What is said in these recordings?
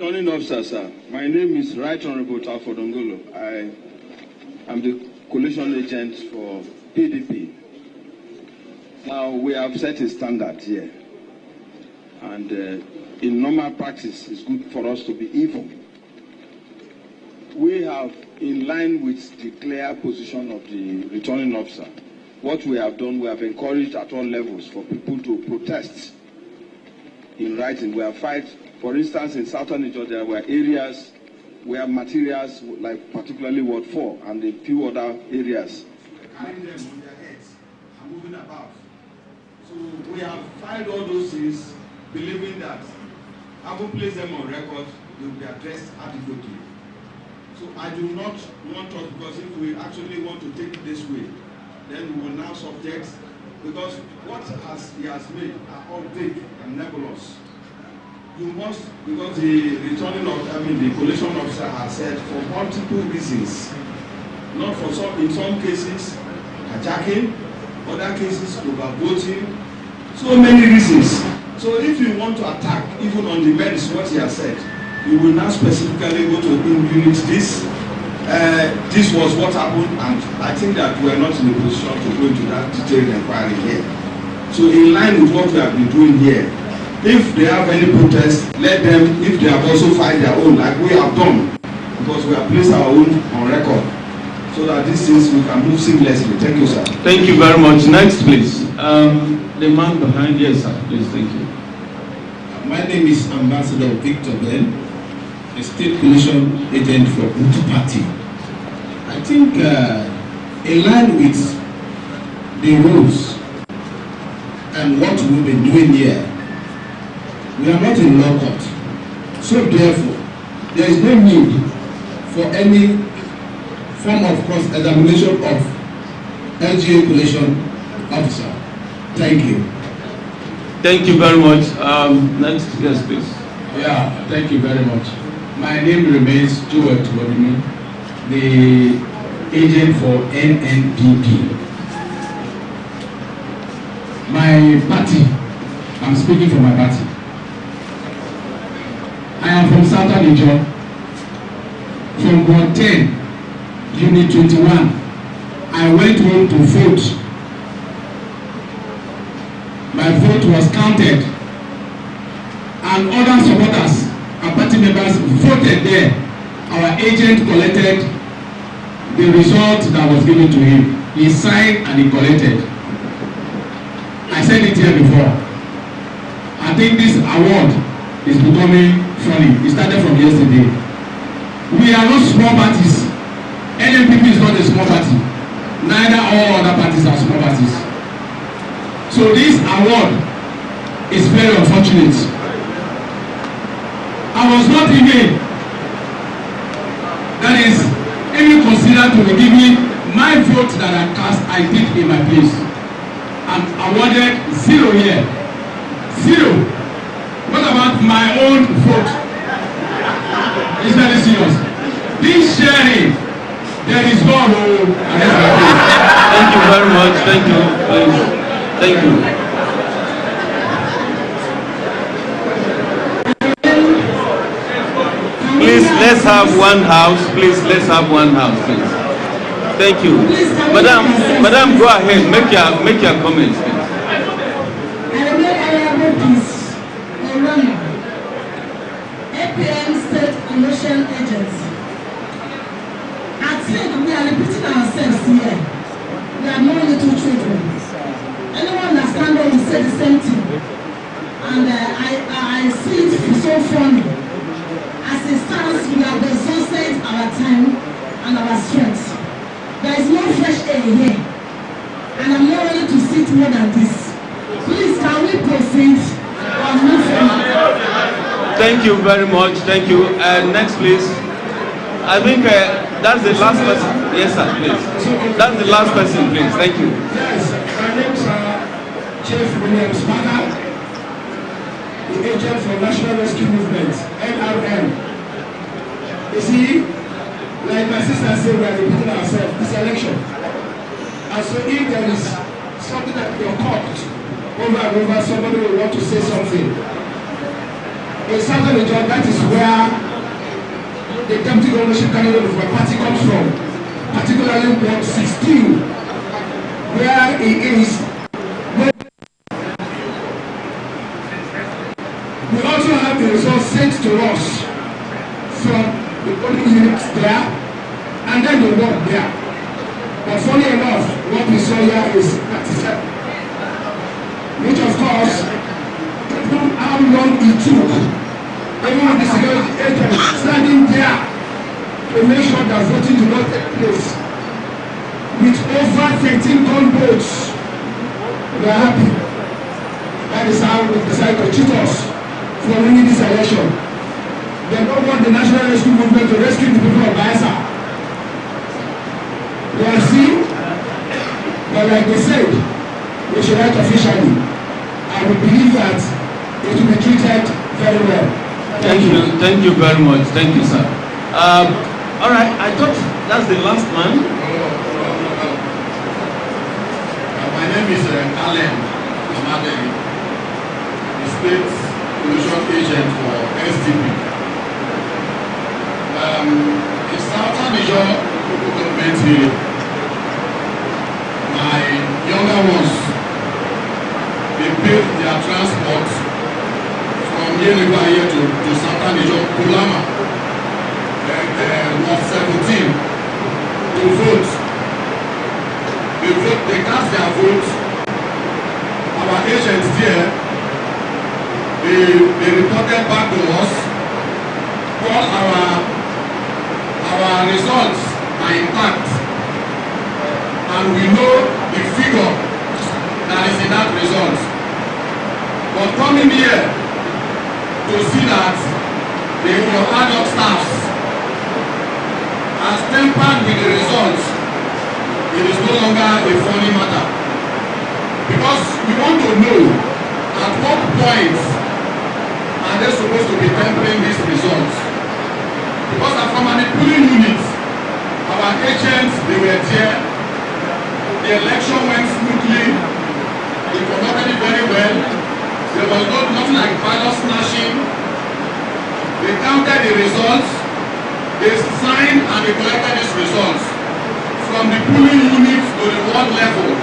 Returning officer, sir. My name is Right Honorable Tafodongolo. I am the collation agent for PDP. Now, we have set a standard here. And in normal practice, it's good for us to be even. We have, in line with the clear position of the returning officer, what we have done, we have encouraged at all levels for people to protest in writing. We have fight. For instance, in southern Nigeria, there were areas where materials, like particularly Ward 4 and a few other areas, carrying them on their heads and moving about. So we have filed all those things, believing that having placed them on record, they will be addressed adequately. So I do not want us, because if we actually want to take it this way, then we will now subject, because what he has made are all big and nebulous. You must, because the the collation officer has said for multiple reasons, not for some, in some cases, hijacking, other cases, overvoting, so many reasons. So if you want to attack, even on the merits, what he has said, you will now specifically go to unit this. This was what happened, and I think that we are not in a position to go into that detailed inquiry here. So in line with what we have been doing here, if they have any protest, let them, if they have also filed their own, like we have done, because we have placed our own on record, so that these things we can move seamlessly. Thank you, sir. Thank you very much. Next, please. The man behind, yes, sir. Please, thank you. My name is Ambassador Victor Ben, a state collation agent for Hutu Party. I think in line with the rules and what we've been doing here, we are not in law court. So therefore, there is no need for any form of cross-examination of LGA collation officer. Thank you. Thank you very much. Next, yes, please. Yeah, thank you very much. My name remains Stuart Wadimi, the agent for NNPP. My party, I'm speaking for my party. I am from Southern Nigeria, from Ward 10, Unit 21. I went home to vote. My vote was counted, and other supporters and party members voted there. Our agent collected the result that was given to him. He signed and he collected. I said it here before. I think this award is becoming funny. It started from yesterday. We are not small parties. NNPP is not a small party. Neither all other parties are small parties. So this award is very unfortunate. I was not even, that is, even considered to be giving my vote that I cast, I did in my place. I'm awarded 0 here. 0. What about my own vote? It's very serious. This sharing, there is no role. Thank you very much. Thank you. Thank you. Please, let's have one house. Please, let's have one house, please. Thank you. Madam, go ahead. Make your comments, please. APM State Collation Agency. I think we are repeating ourselves here. We are no little children. Anyone that stand up will say the same thing. And I see it so funny. As it stands, we have exhausted our time and our strength. There is no fresh air here. And I'm not ready to sit more than this. Please, can we proceed or move forward? Thank you very much. Thank you. Next, please. I think that's the last person. Yes, sir, please. That's the last person, please. Thank you. Yes, my name is Chief Williams Baga, the agent for National Rescue Movement, NRM. You see, like my sister said, we are repeating ourselves this election. And so if there is something that you're caught over and over, somebody will want to say something. in Southern region, that is where the deputy governorship candidate of my party comes from, particularly Ward 16, where he is. We also have the results sent to us from the polling units there, and then the work there. But funny enough, what we saw here is 37, which of course, how long it took, even with the security agent standing there to make sure that voting did not take place. With over 13 gunboats, we are happy. That is how we decided to cheat us from winning this election. They don't want the national rescue movement to rescue the people of Bayelsa. They are seen, but like they said, we should act officially. I would believe that it will be treated very well. Thank you very much. Thank you, sir. All right, I thought that's the last man. My name is Alan Amadeli, the state pollution agent for SDP. In Southern Niger local government here, my younger ones, they paid their transport from Yenewa here to Southern Niger, Kulama, Ward 17, to vote. They cast their vote. Our agents there, they reported back to us. All our results are intact, and we know the figure that is in that result. But coming here to see that your ad hoc staffs has tempered with the results, it is no longer a funny matter. Because we want to know at what point are they supposed to be tempering these results. Because from an polling unit, our agents, they were there. The election went smoothly. They conducted it very well. There was nothing like ballot snatching. They counted the results. They signed and they collected these results. From the polling units to the ward level,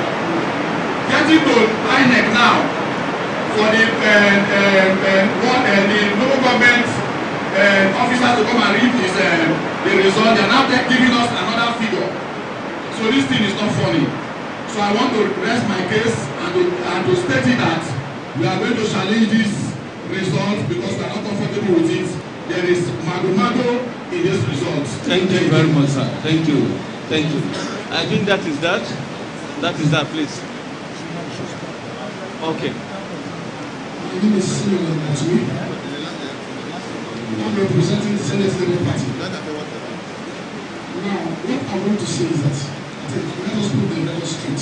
getting to INEC now for the local government officers to come and read this, the result. They are now giving us another figure. So this thing is not funny. So I want to rest my case and to state it that we are going to challenge this result because we are not comfortable with it. There is mago in this result. Thank you very much, sir. Thank you. Thank you. I think that is that. That is that, please. Okay. My name is Simon Matui. I'm representing the Senate Labour Party. Now, what I want to say is that let us put the record straight.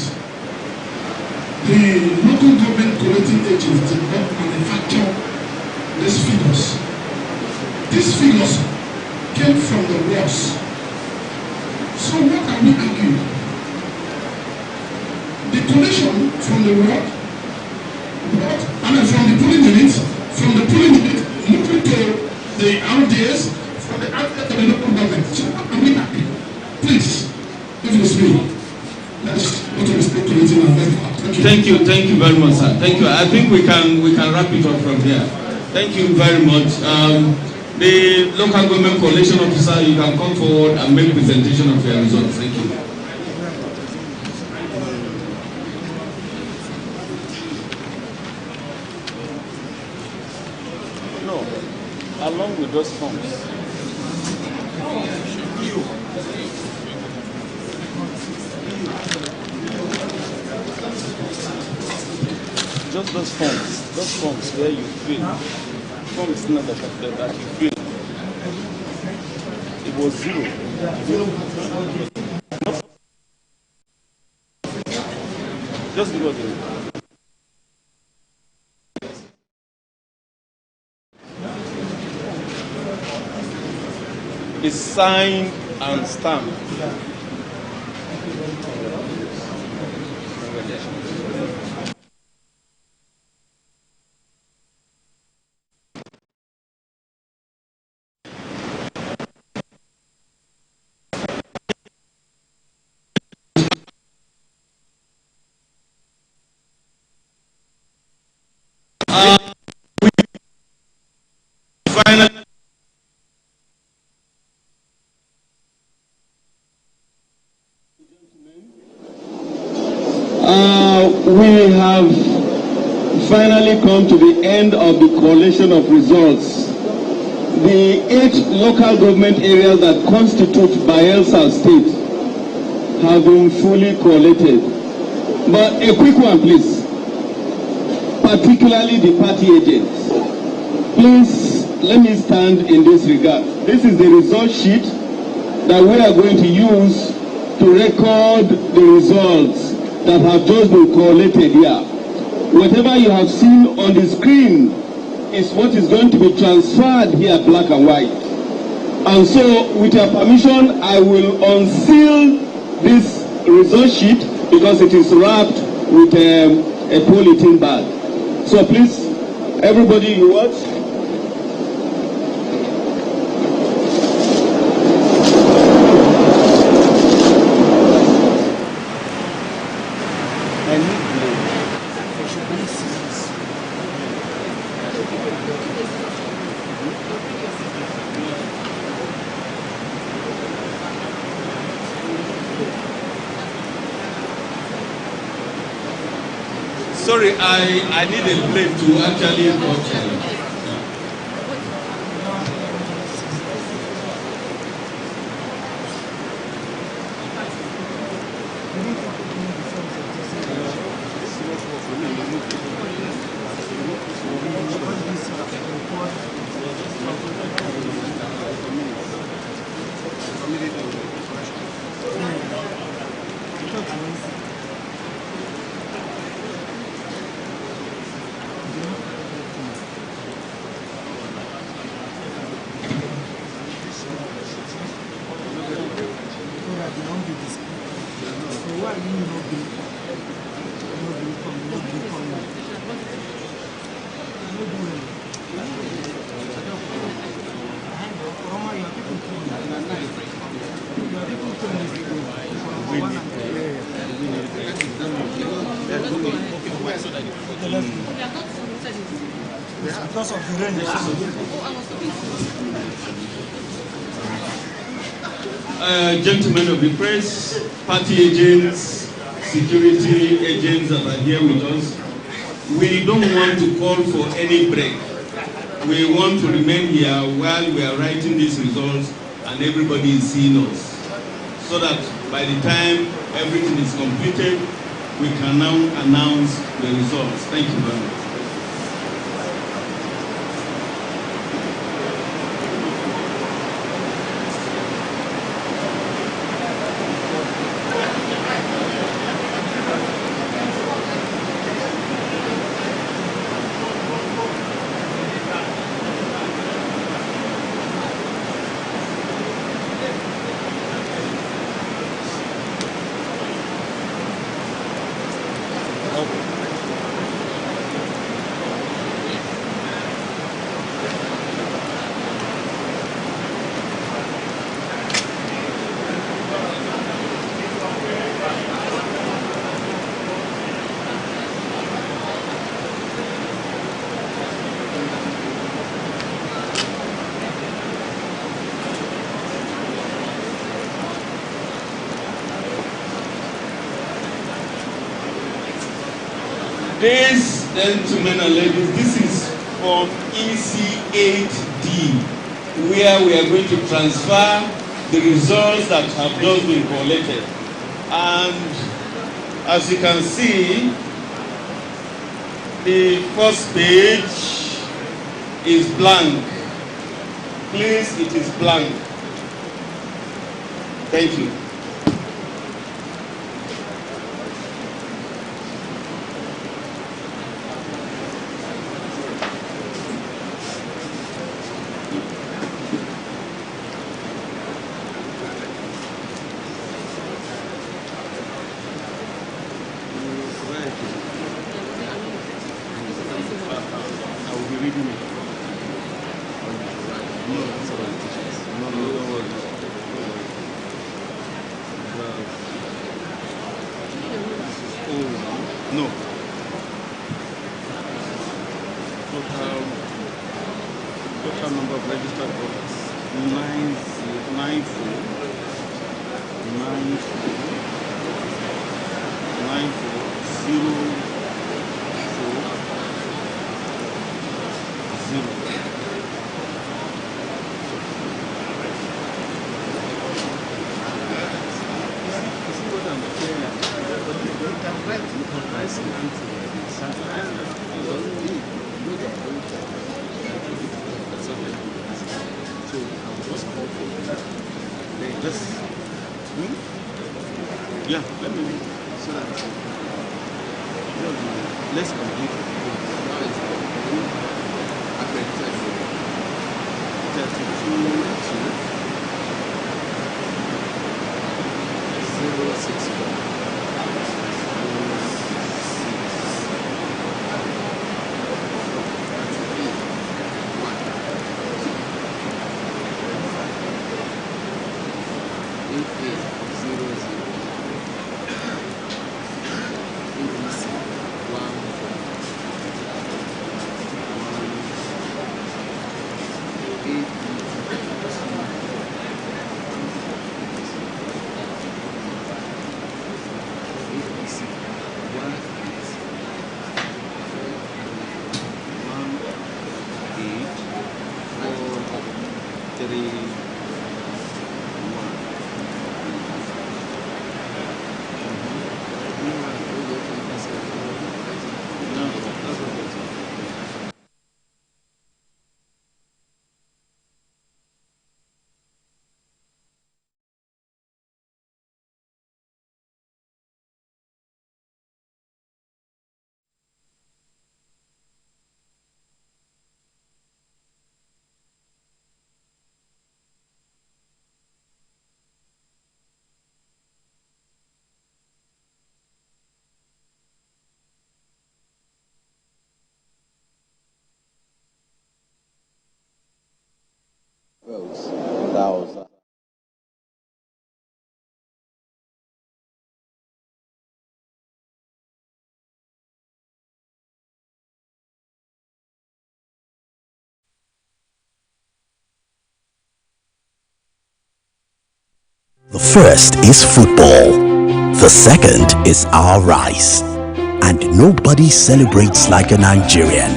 The local government collecting agents did not manufacture these figures. These figures came from the wards. So what are we arguing? The collation from the ward, from the polling unit, moving to the RDS, from the RDS to the local government. So what are we arguing? Please, if you speak, let's go to the state collecting and let Thank you very much, sir. Thank you. I think we can wrap it up from here. Thank you very much. The local government collation officer, you can come forward and make presentation of your results. Thank you. No, along with those forms. Just those forms where you fill. Forms not that you fill. It was zero. Just because it's signed and stamped. come to the end of the collation of results. The 8 local government areas that constitute Bayelsa State have been fully collated. But a quick one, please. Particularly the party agents. Please, let me stand in this regard. This is the result sheet that we are going to use to record the results that have just been collated here. Whatever you have seen on the screen is what is going to be transferred here, black and white. And so, with your permission, I will unseal this result sheet because it is wrapped with a polythene bag. So please, everybody, you watch. Sorry, I need a blade to actually watch. Because of the rain. Gentlemen of the press, party agents, security agents that are here with us, we don't want to call for any break. We want to remain here while we are writing these results and everybody is seeing us, so that by the time everything is completed, we can now announce the results. Thank you very much. This, gentlemen and ladies, this is from EC8D, where we are going to transfer the results that have just been collated. And as you can see, the first page is blank. Please, it is blank. Thank you. No. Total number of registered voters 94949404 Yeah, let me so that let's complete The first is football, the second is our rice, and nobody celebrates like a Nigerian.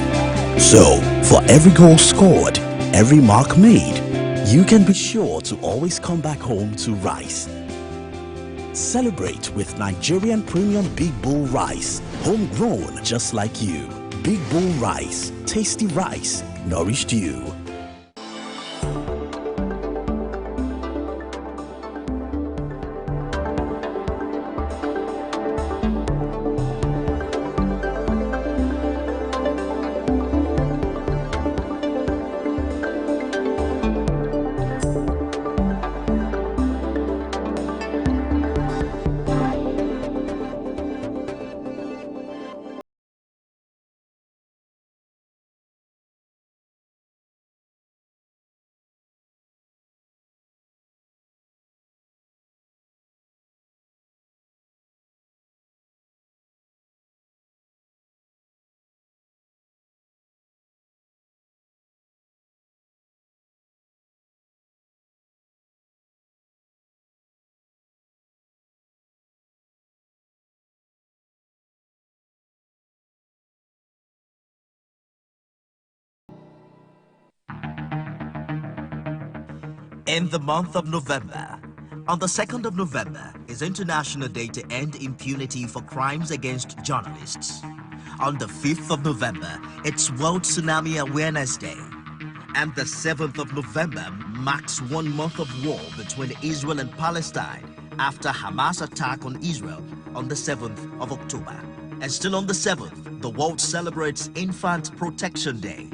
So, for every goal scored, every mark made, you can be sure to always come back home to rice. Celebrate with Nigerian Premium Big Bull Rice, homegrown just like you. Big Bull Rice, tasty rice, nourished you. In the month of November, on the 2nd of November is International Day to End Impunity for Crimes Against Journalists. On the 5th of November, it's World Tsunami Awareness Day. And the 7th of November marks 1 month of war between Israel and Palestine after Hamas attack on Israel on the 7th of October. And still on the 7th, the world celebrates Infant Protection Day.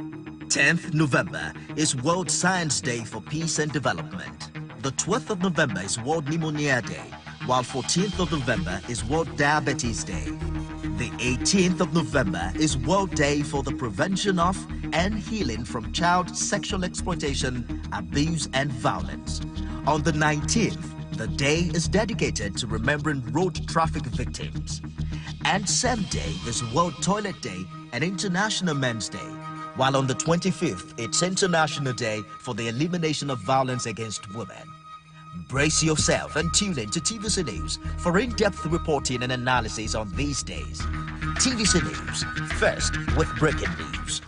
10th November is World Science Day for Peace and Development. The 12th of November is World Pneumonia Day, while 14th of November is World Diabetes Day. The 18th of November is World Day for the Prevention of and Healing from Child Sexual Exploitation, Abuse and Violence. On the 19th, the day is dedicated to remembering road traffic victims. And same day is World Toilet Day and International Men's Day. While on the 25th, it's International Day for the Elimination of Violence Against Women. Brace yourself and tune in to TVC News for in-depth reporting and analysis on these days. TVC News, first with breaking news.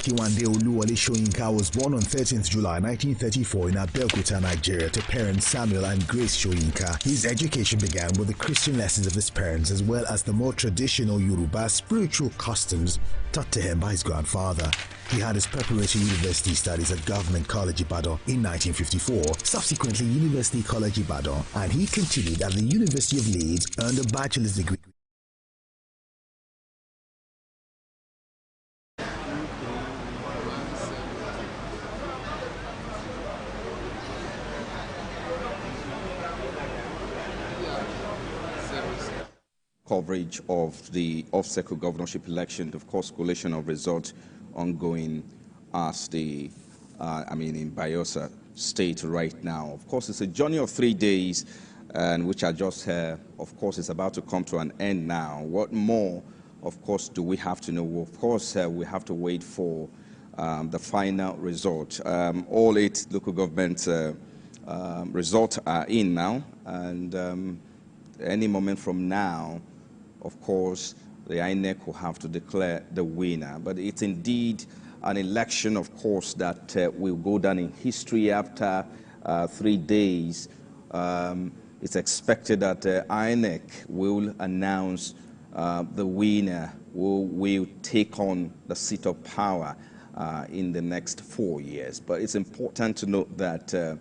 Akiwande Oluwole Soyinka was born on 13th July 1934 in Abeokuta, Nigeria, to parents Samuel and Grace Soyinka. His education began with the Christian lessons of his parents as well as the more traditional Yoruba spiritual customs taught to him by his grandfather. He had his preparatory university studies at Government College Ibadan in 1954, subsequently University College Ibadan, and he continued at the University of Leeds, earned a bachelor's degree. Coverage of the off-cycle governorship election, of course, collation of results ongoing as in Bayelsa state right now. Of course, it's a journey of 3 days, and which I just of course, is about to come to an end now. What more, of course, do we have to know? Of course, we have to wait for the final result. All 8 local government results are in now, and any moment from now, of course, the INEC will have to declare the winner. But it's indeed an election, of course, that will go down in history after 3 days. It's expected that INEC will announce the winner who will take on the seat of power in the next 4 years. But it's important to note that,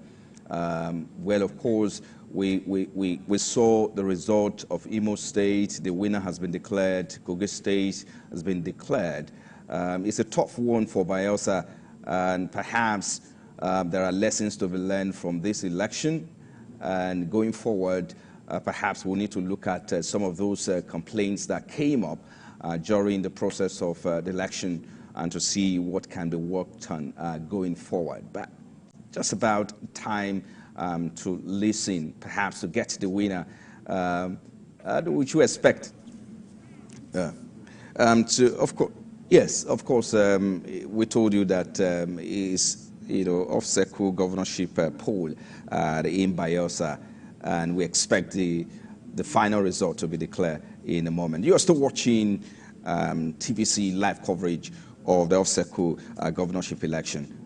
well, of course, we saw the result of Imo State. The winner has been declared. Kogi State has been declared. It's a tough one for Bayelsa, and perhaps there are lessons to be learned from this election. And going forward, perhaps we'll need to look at some of those complaints that came up during the process of the election, and to see what can be worked on going forward. But just about time to listen, perhaps to get the winner, which you expect. Of course, yes, of course, we told you that is off-cycle governorship poll in Bayelsa, and we expect the final result to be declared in a moment. You are still watching TVC live coverage of the off-cycle governorship election.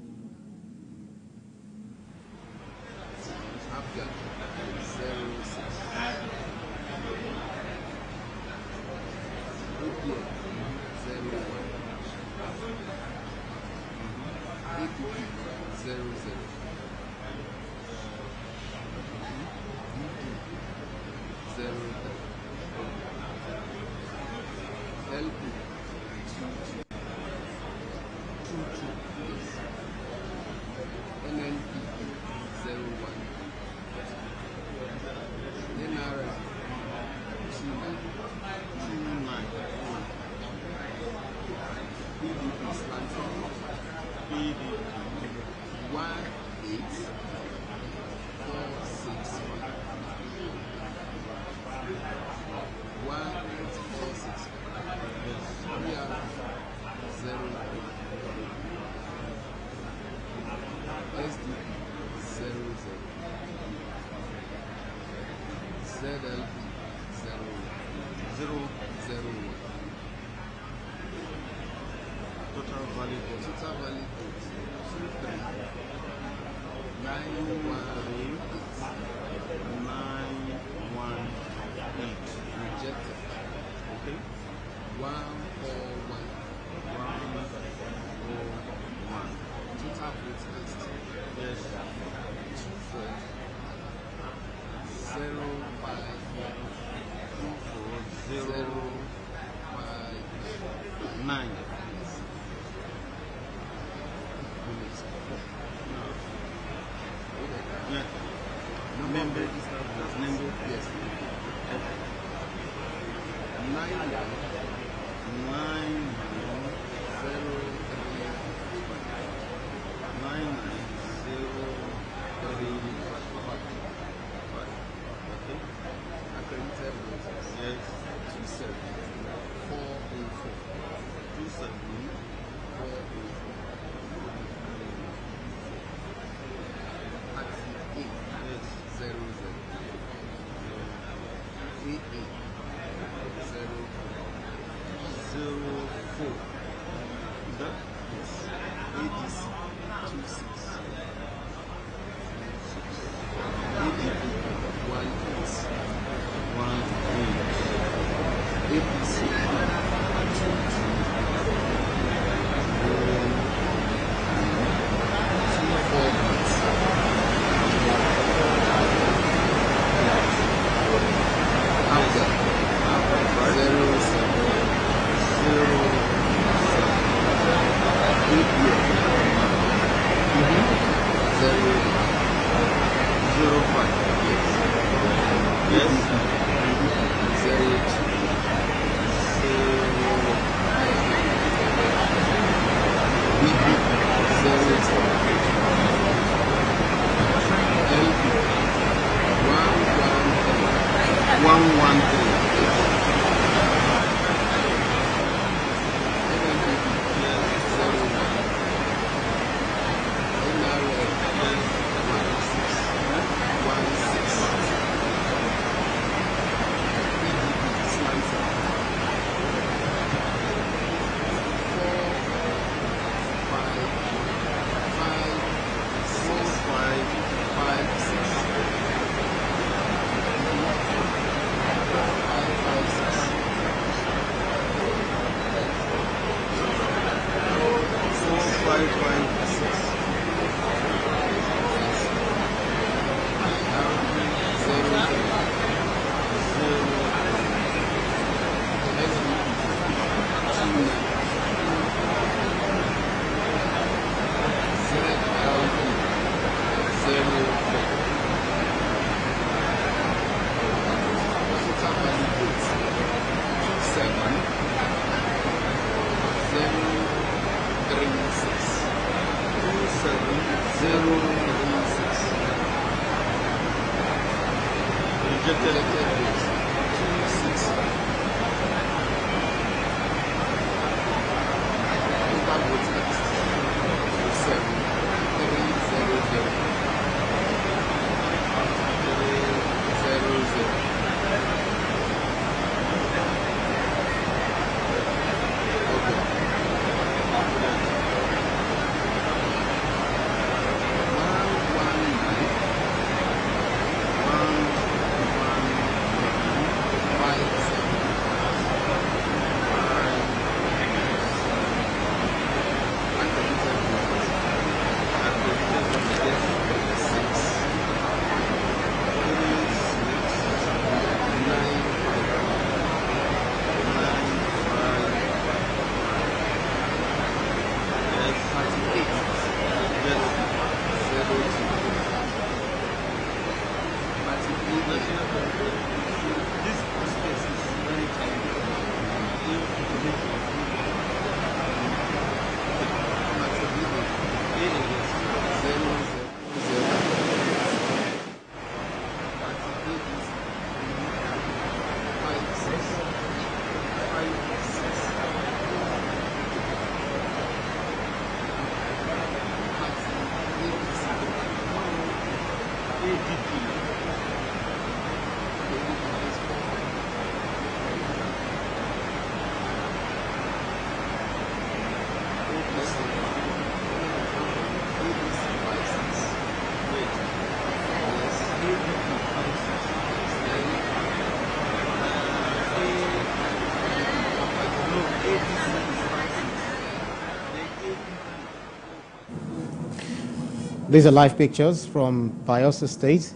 These are live pictures from Bayelsa State,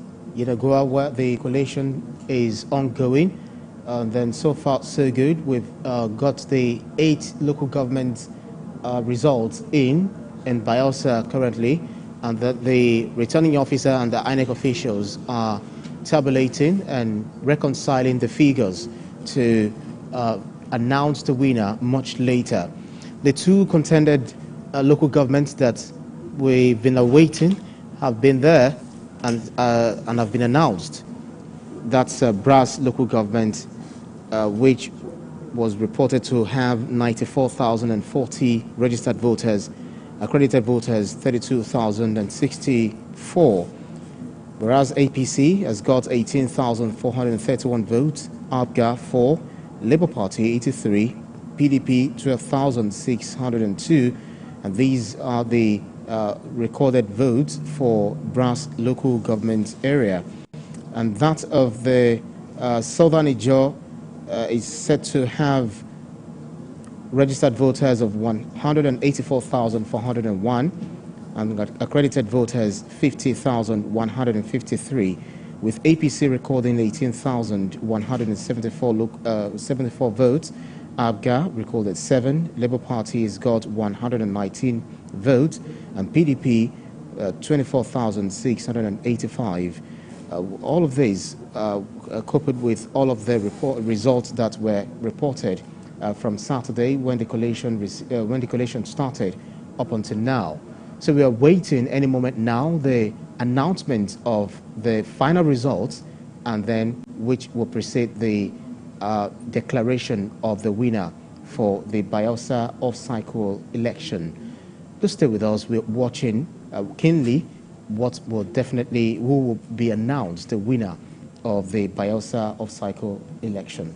Goa, where the collation is ongoing. Then so far, so good. We've got the 8 local government results in Bayelsa currently, and that the returning officer and the INEC officials are tabulating and reconciling the figures to announce the winner much later. The 2 contended local governments that we've been awaiting have been there and have been announced. That's Brass local government, which was reported to have 94,040 registered voters, accredited voters 32,064. Whereas APC has got 18,431 votes, APGA 4, Labour Party 83, PDP 12,602, and these are the recorded votes for Brass local government area. and that of the Southern Ijaw is said to have registered voters of 184,401 and accredited voters 50,153, with APC recording 18,174 votes. ABGA recorded 7, Labour Party has got 119 votes, and PDP 24,685. All of these, coupled with all of the results that were reported from Saturday when the collation started up until now. So we are waiting any moment now the announcement of the final results, and then which will precede the declaration of the winner for the Bayelsa off-cycle election. Do stay with us. We're watching keenly who will be announced the winner of the Bayelsa off-cycle election.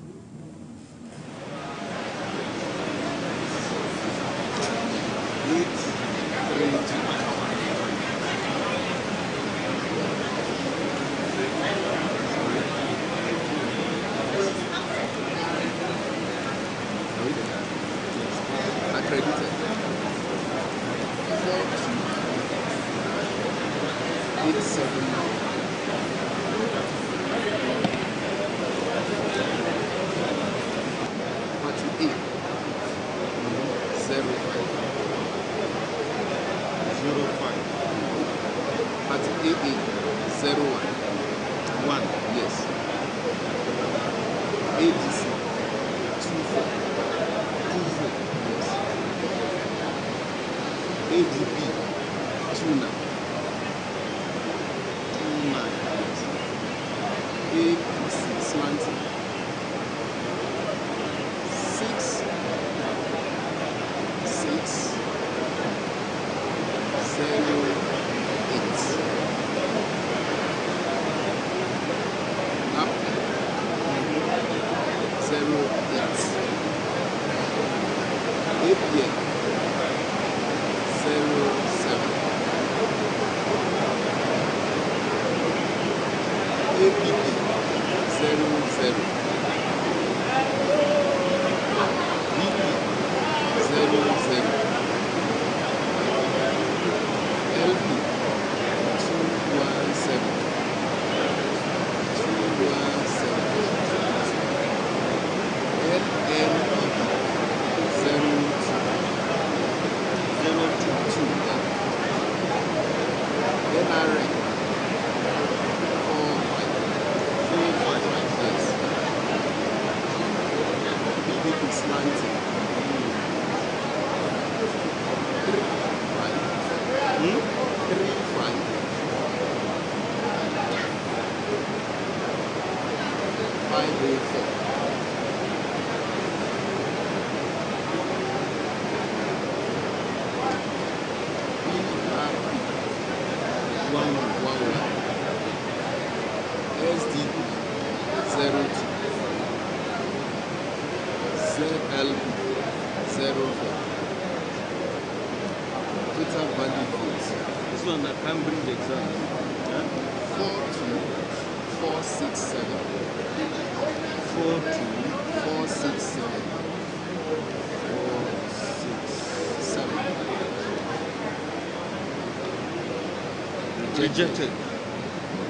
Rejected.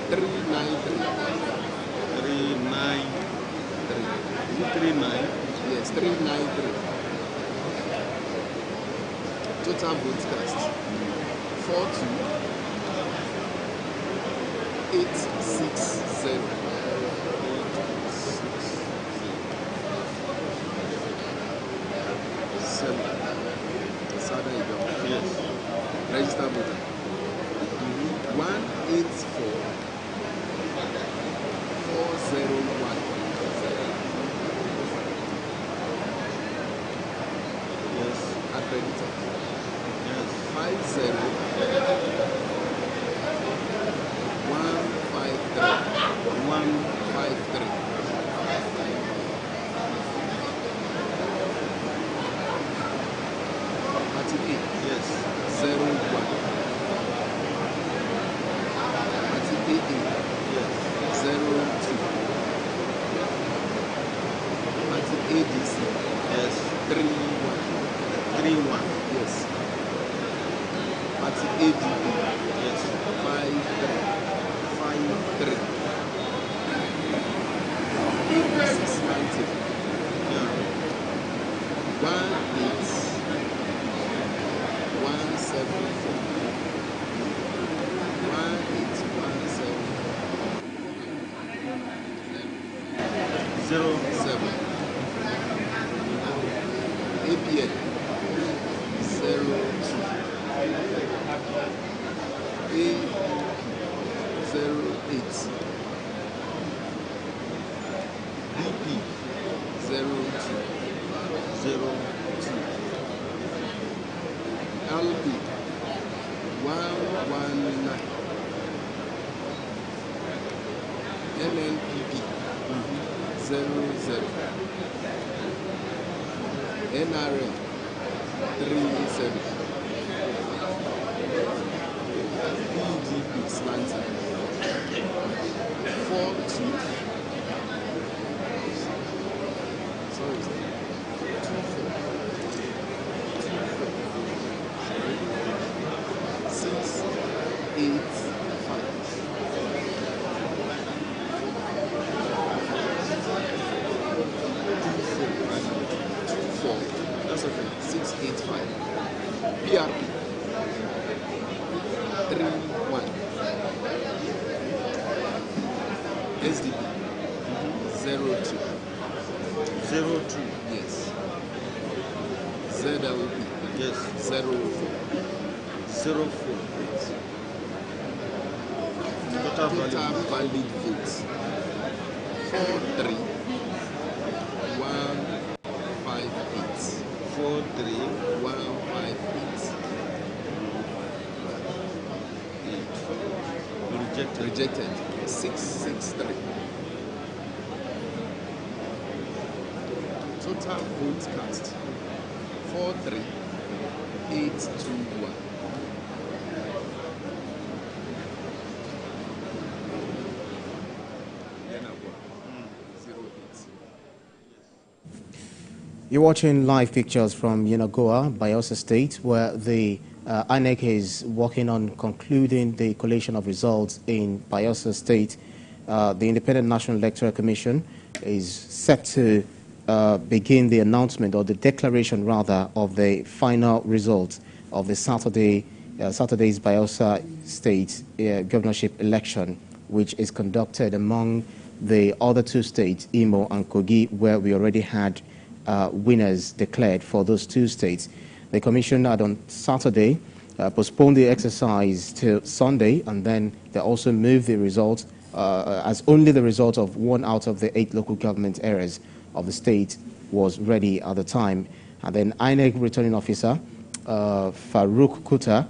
393. 393. Yes, 393. Total vote cast 42860. Southern Ijaw. Yes. Register voter. 184 401. Yes. Accredited. Yes. 50 153. 38. Yes. 01. 7. APN 02. A08. BP 02. LP 119. NNPP 00. NRM 37. PDP slanting 42. Sorry, 24. 685. That's okay. 685. PRP 31. SDP 02. 02. Yes. ZLP. Yes. 04. 04. Yes. Total valid votes 43. 158. 43. 158. Rejected. 663. Total votes cast 43821. You're watching live pictures from Yenagoa, Bayelsa State, where the INEC is working on concluding the collation of results in Bayelsa State. The Independent National Electoral Commission is set to begin the announcement, or the declaration rather, of the final results of the Saturday's Bayelsa State governorship election, which is conducted among the other two states, Imo and Kogi, where we already had winners declared for those two states. The commission had on Saturday postponed the exercise till Sunday, and then they also moved the results as only the result of 1 out of the 8 local government areas of the state was ready at the time. And then INEC returning officer Farouk Kuta,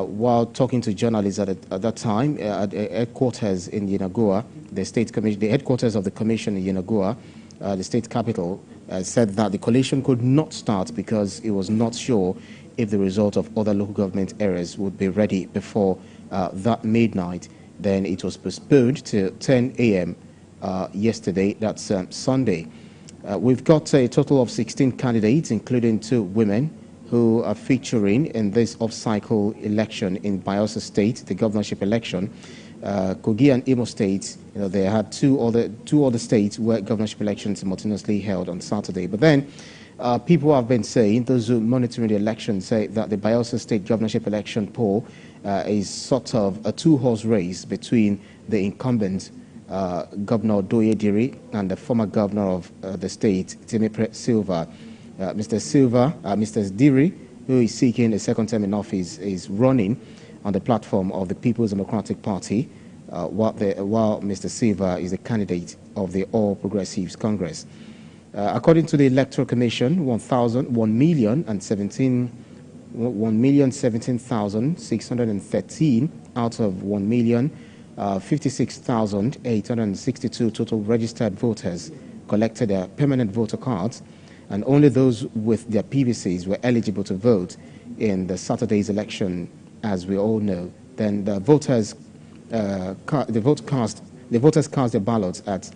while talking to journalists at that time at headquarters in Yenagoa, the headquarters of the commission in Yenagoa, the state capital, said that the collation could not start because it was not sure if the result of other local government areas would be ready before that midnight. Then it was postponed to 10 a.m. Yesterday, that's Sunday. We've got a total of 16 candidates, including 2 women, who are featuring in this off-cycle election in Bayelsa State, the governorship election. Kogi and Imo states, they had two other states where governorship elections simultaneously held on Saturday. But then people have been saying, those who are monitoring the election say that the Bayelsa State governorship election poll is sort of a 2-horse race between the incumbent Governor Doye and the former governor of the state, Temipre Silva. Mr. Diri, who is seeking a second term in office, is running on the platform of the People's Democratic Party, while Mr. Silva is a candidate of the All Progressives Congress. According to the Electoral Commission, 1,017,613 out of 1,056,862 total registered voters collected their permanent voter cards, and only those with their PVCs were eligible to vote in the Saturday's election, as we all know. Then the voters cast their ballots at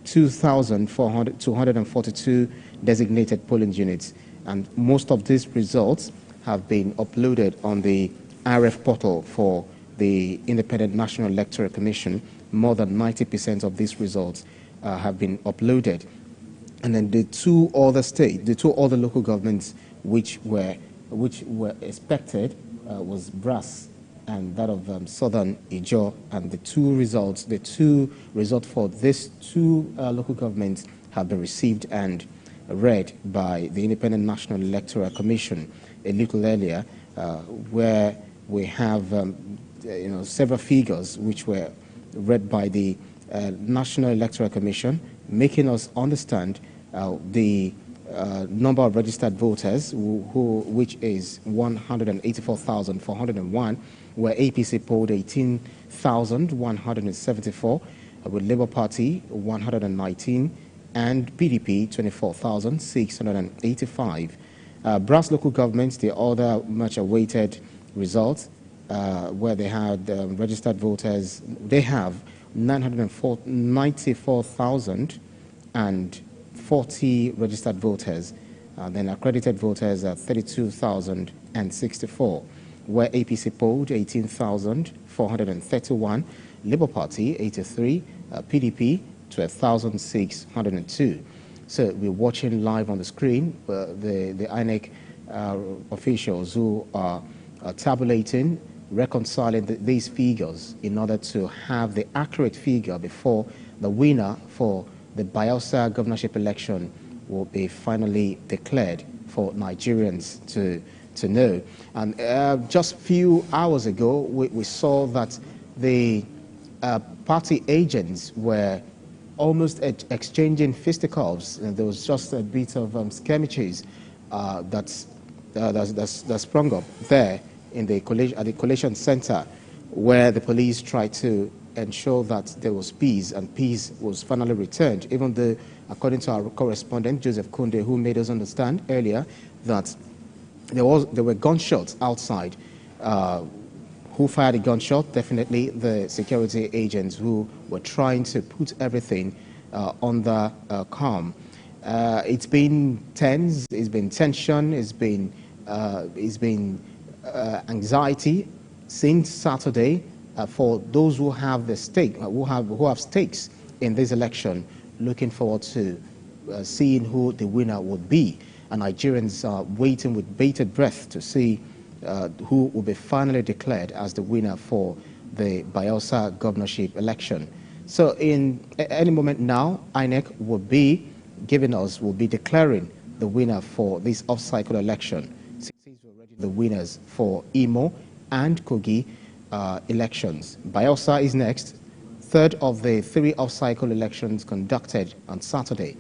242 designated polling units, and most of these results have been uploaded on the RF portal for the Independent National Electoral Commission. More than 90% of these results have been uploaded. And then the two other local governments which were expected was Brass and that of Southern Ijaw, and the two results for these two local governments have been received and read by the Independent National Electoral Commission a little earlier, where we have several figures which were read by the National Electoral Commission, making us understand the number of registered voters, which is 184,401, where APC polled 18,174, with Labour Party 119, and PDP 24,685. Brass local governments, the other much awaited results, where they had registered voters, they have 94,040 registered voters, then accredited voters are 32,064, where APC polled 18,431, Labour Party 83, PDP 12,602. So we're watching live on the screen the INEC officials who are tabulating, reconciling these figures in order to have the accurate figure before the winner for the Bayelsa governorship election will be finally declared for Nigerians to know. And just a few hours ago, we saw that the party agents were almost exchanging fisticuffs. There was just a bit of skirmishes that sprung up there at the Collation Center, where the police tried to ensure that there was peace, and peace was finally returned, even though, according to our correspondent, Joseph Kunde, who made us understand earlier that there were gunshots outside. Who fired a gunshot? Definitely the security agents who were trying to put everything under calm. It's been tense, it's been tension, it's been anxiety since Saturday for those who have the stake, who have stakes in this election, looking forward to seeing who the winner would be. And Nigerians are waiting with bated breath to see who will be finally declared as the winner for the Bayelsa governorship election. So in any moment now, INEC will be declaring the winner for this off-cycle election. Since we're already the winners for Imo and Kogi elections. Bayelsa is next, third of the 3 off-cycle elections conducted on Saturday.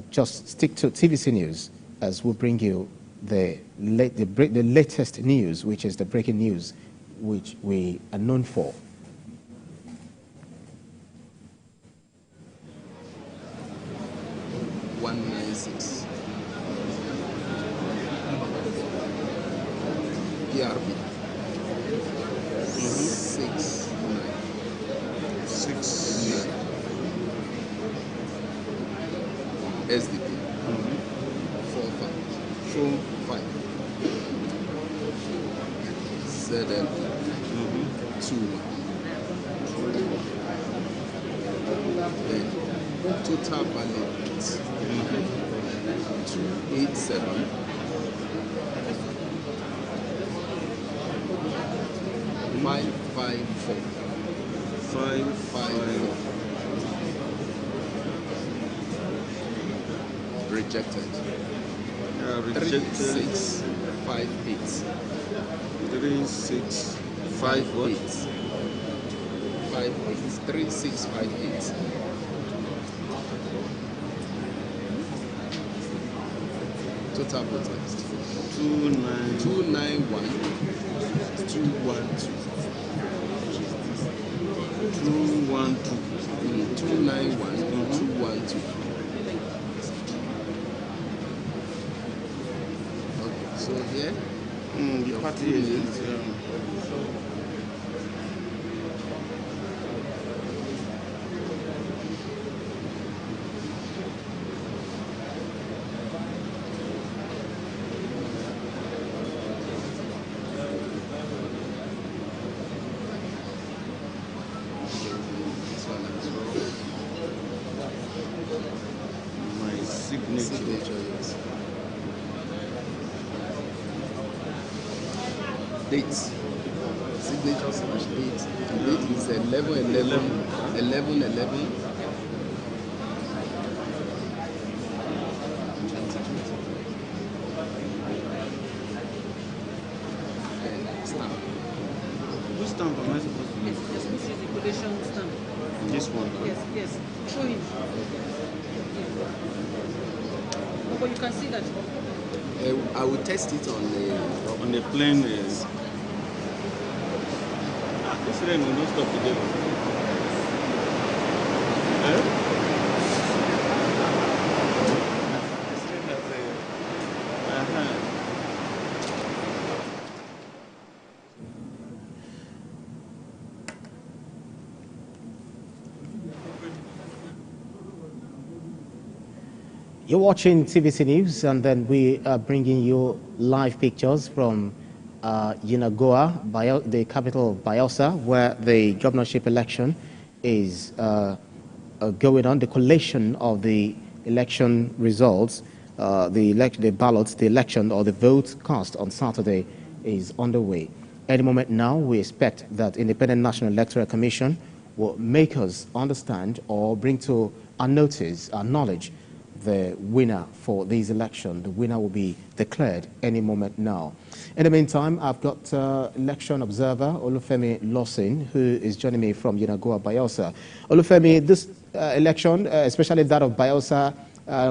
Just stick to TVC News as we'll bring you the latest news, which is the breaking news, which we are known for. PRB 69 SDP 45 ZL 21. Then total value 287. 554. Rejected. Rejected. 3658. 3658. 3658. Total protest. 291. 212. 291. 212. Okay, so here The party is my signature. yes. Date. Signature slash date. The date is 11/11/11/11. collation stamp. This one? Yes, yes. Show him. But you can see that. I will test it on the plane. This rain will not stop today. You're watching TVC News, and then we are bringing you live pictures from Yenagoa, the capital of Bayelsa, where the governorship election is going on. The collation of the election results, the ballots, the election or the vote cast on Saturday is underway. Any moment now, we expect that Independent National Electoral Commission will make us understand or bring to our notice, our knowledge, the winner for this election. The winner will be declared any moment now. In the meantime, I've got election observer Olufemi Lawson, who is joining me from Yenagoa, Bayelsa. Olufemi, this election, especially that of Bayelsa,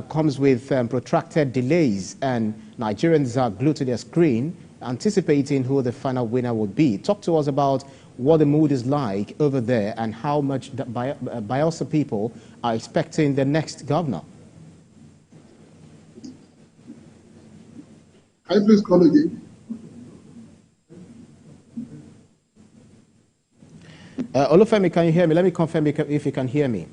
comes with protracted delays, and Nigerians are glued to their screen, anticipating who the final winner would be. Talk to us about what the mood is like over there and how much the Bayelsa people are expecting the next governor. Can you please come again? Olufemi, can you hear me? Let me confirm if you can hear me.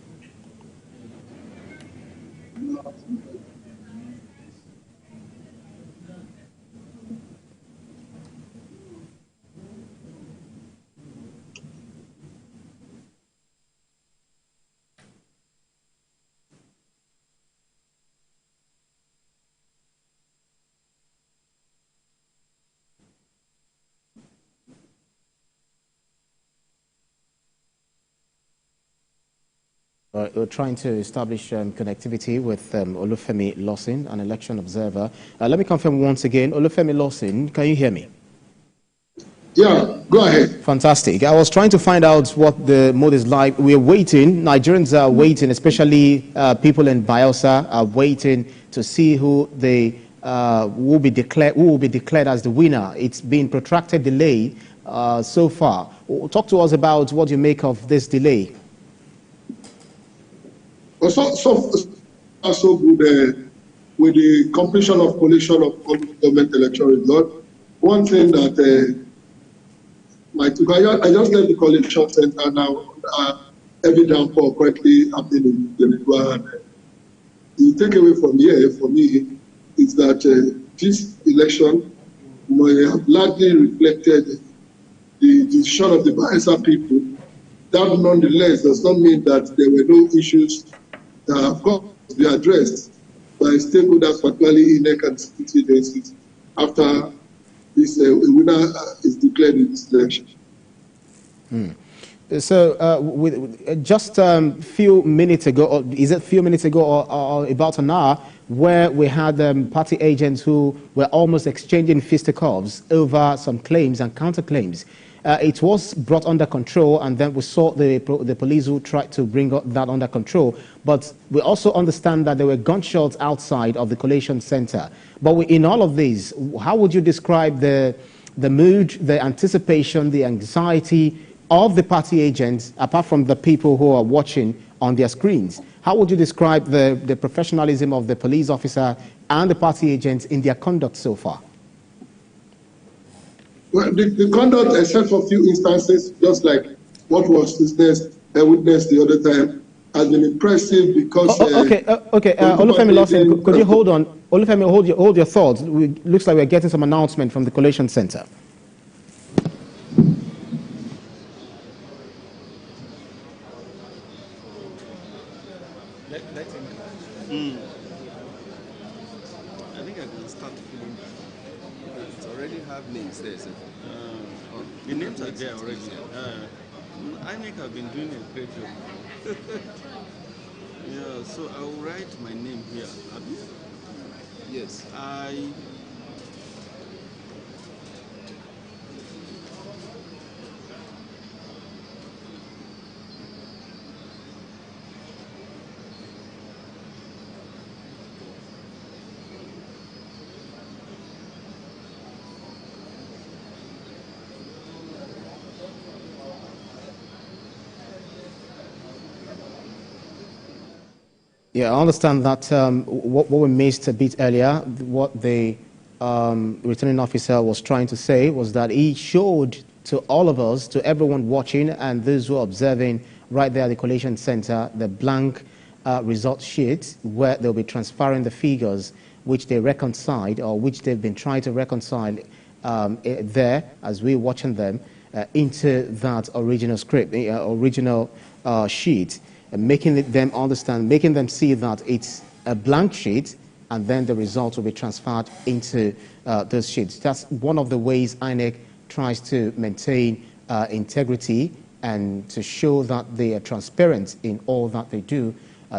We're trying to establish connectivity with Olufemi Lawson, an election observer. Let me confirm once again. Olufemi Lawson, can you hear me? Yeah, go ahead. Fantastic. I was trying to find out what the mood is like. We're waiting. Nigerians are waiting, especially people in Bayelsa are waiting to see who will be declared as the winner. It's been protracted delay so far. Talk to us about what you make of this delay. Well, so good with the completion of collation of government electoral result. One thing that I just left the collation center now. Every downpour currently happening in the Nigeria. The takeaway from here for me is that this election may have largely reflected the decision of the Bayelsa people. That nonetheless does not mean that there were no issues that have got to be addressed by stakeholders, particularly INEC and security agencies, after this winner is declared in this election. So, just few minutes ago, or is it few minutes ago, or about an hour, where we had party agents who were almost exchanging fisticuffs over some claims and counterclaims. It was brought under control, and then we saw the police who tried to bring that under control. But we also understand that there were gunshots outside of the collation center. But in all of these, how would you describe the mood, the anticipation, the anxiety of the party agents, apart from the people who are watching on their screens? How would you describe the professionalism of the police officer and the party agents in their conduct so far? Well, the conduct, except for a few instances, just like what was witnessed the other time, has been impressive because... Okay. Olufemi Lawson, could you hold on? Olufemi, hold your thoughts. It looks like we're getting some announcement from the collation center. I think I can start feeling that. It's already have names there. So. The names are there already. INEC have been doing a great job. Yeah, so I will write my name here. Yes. Yeah, I understand that what we missed a bit earlier, what the returning officer was trying to say was that he showed to all of us, to everyone watching and those who are observing right there at the collation center, the blank result sheet where they'll be transferring the figures which they reconciled or which they've been trying to reconcile there as we're watching them into that original script, original sheet, making them understand, making them see that it's a blank sheet and then the results will be transferred into those sheets. That's one of the ways INEC tries to maintain integrity and to show that they are transparent in all that they do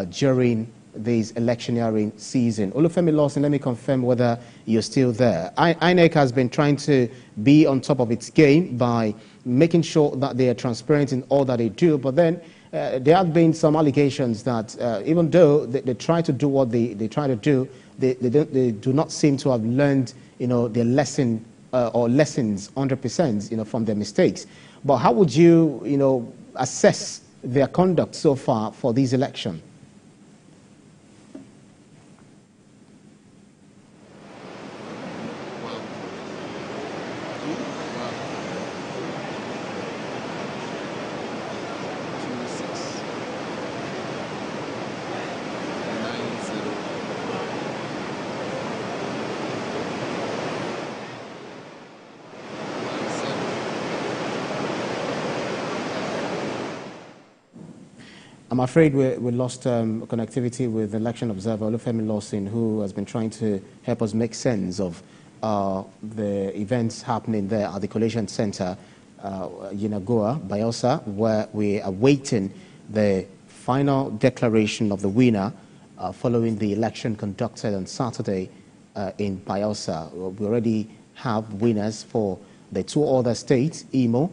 during this electioneering season. Olufemi Lawson, let me confirm whether you're still there. INEC has been trying to be on top of its game by making sure that they are transparent in all that they do, but then there have been some allegations that even though they try to do what they try to do, they do not seem to have learned, their lesson or lessons 100%, from their mistakes. But how would you, assess their conduct so far for this election? I'm afraid we lost connectivity with election observer Olufemi Lawson, who has been trying to help us make sense of the events happening there at the Collation Center, Yenagoa, Bayelsa, where we are awaiting the final declaration of the winner following the election conducted on Saturday in Bayelsa. We already have winners for the two other states, Imo,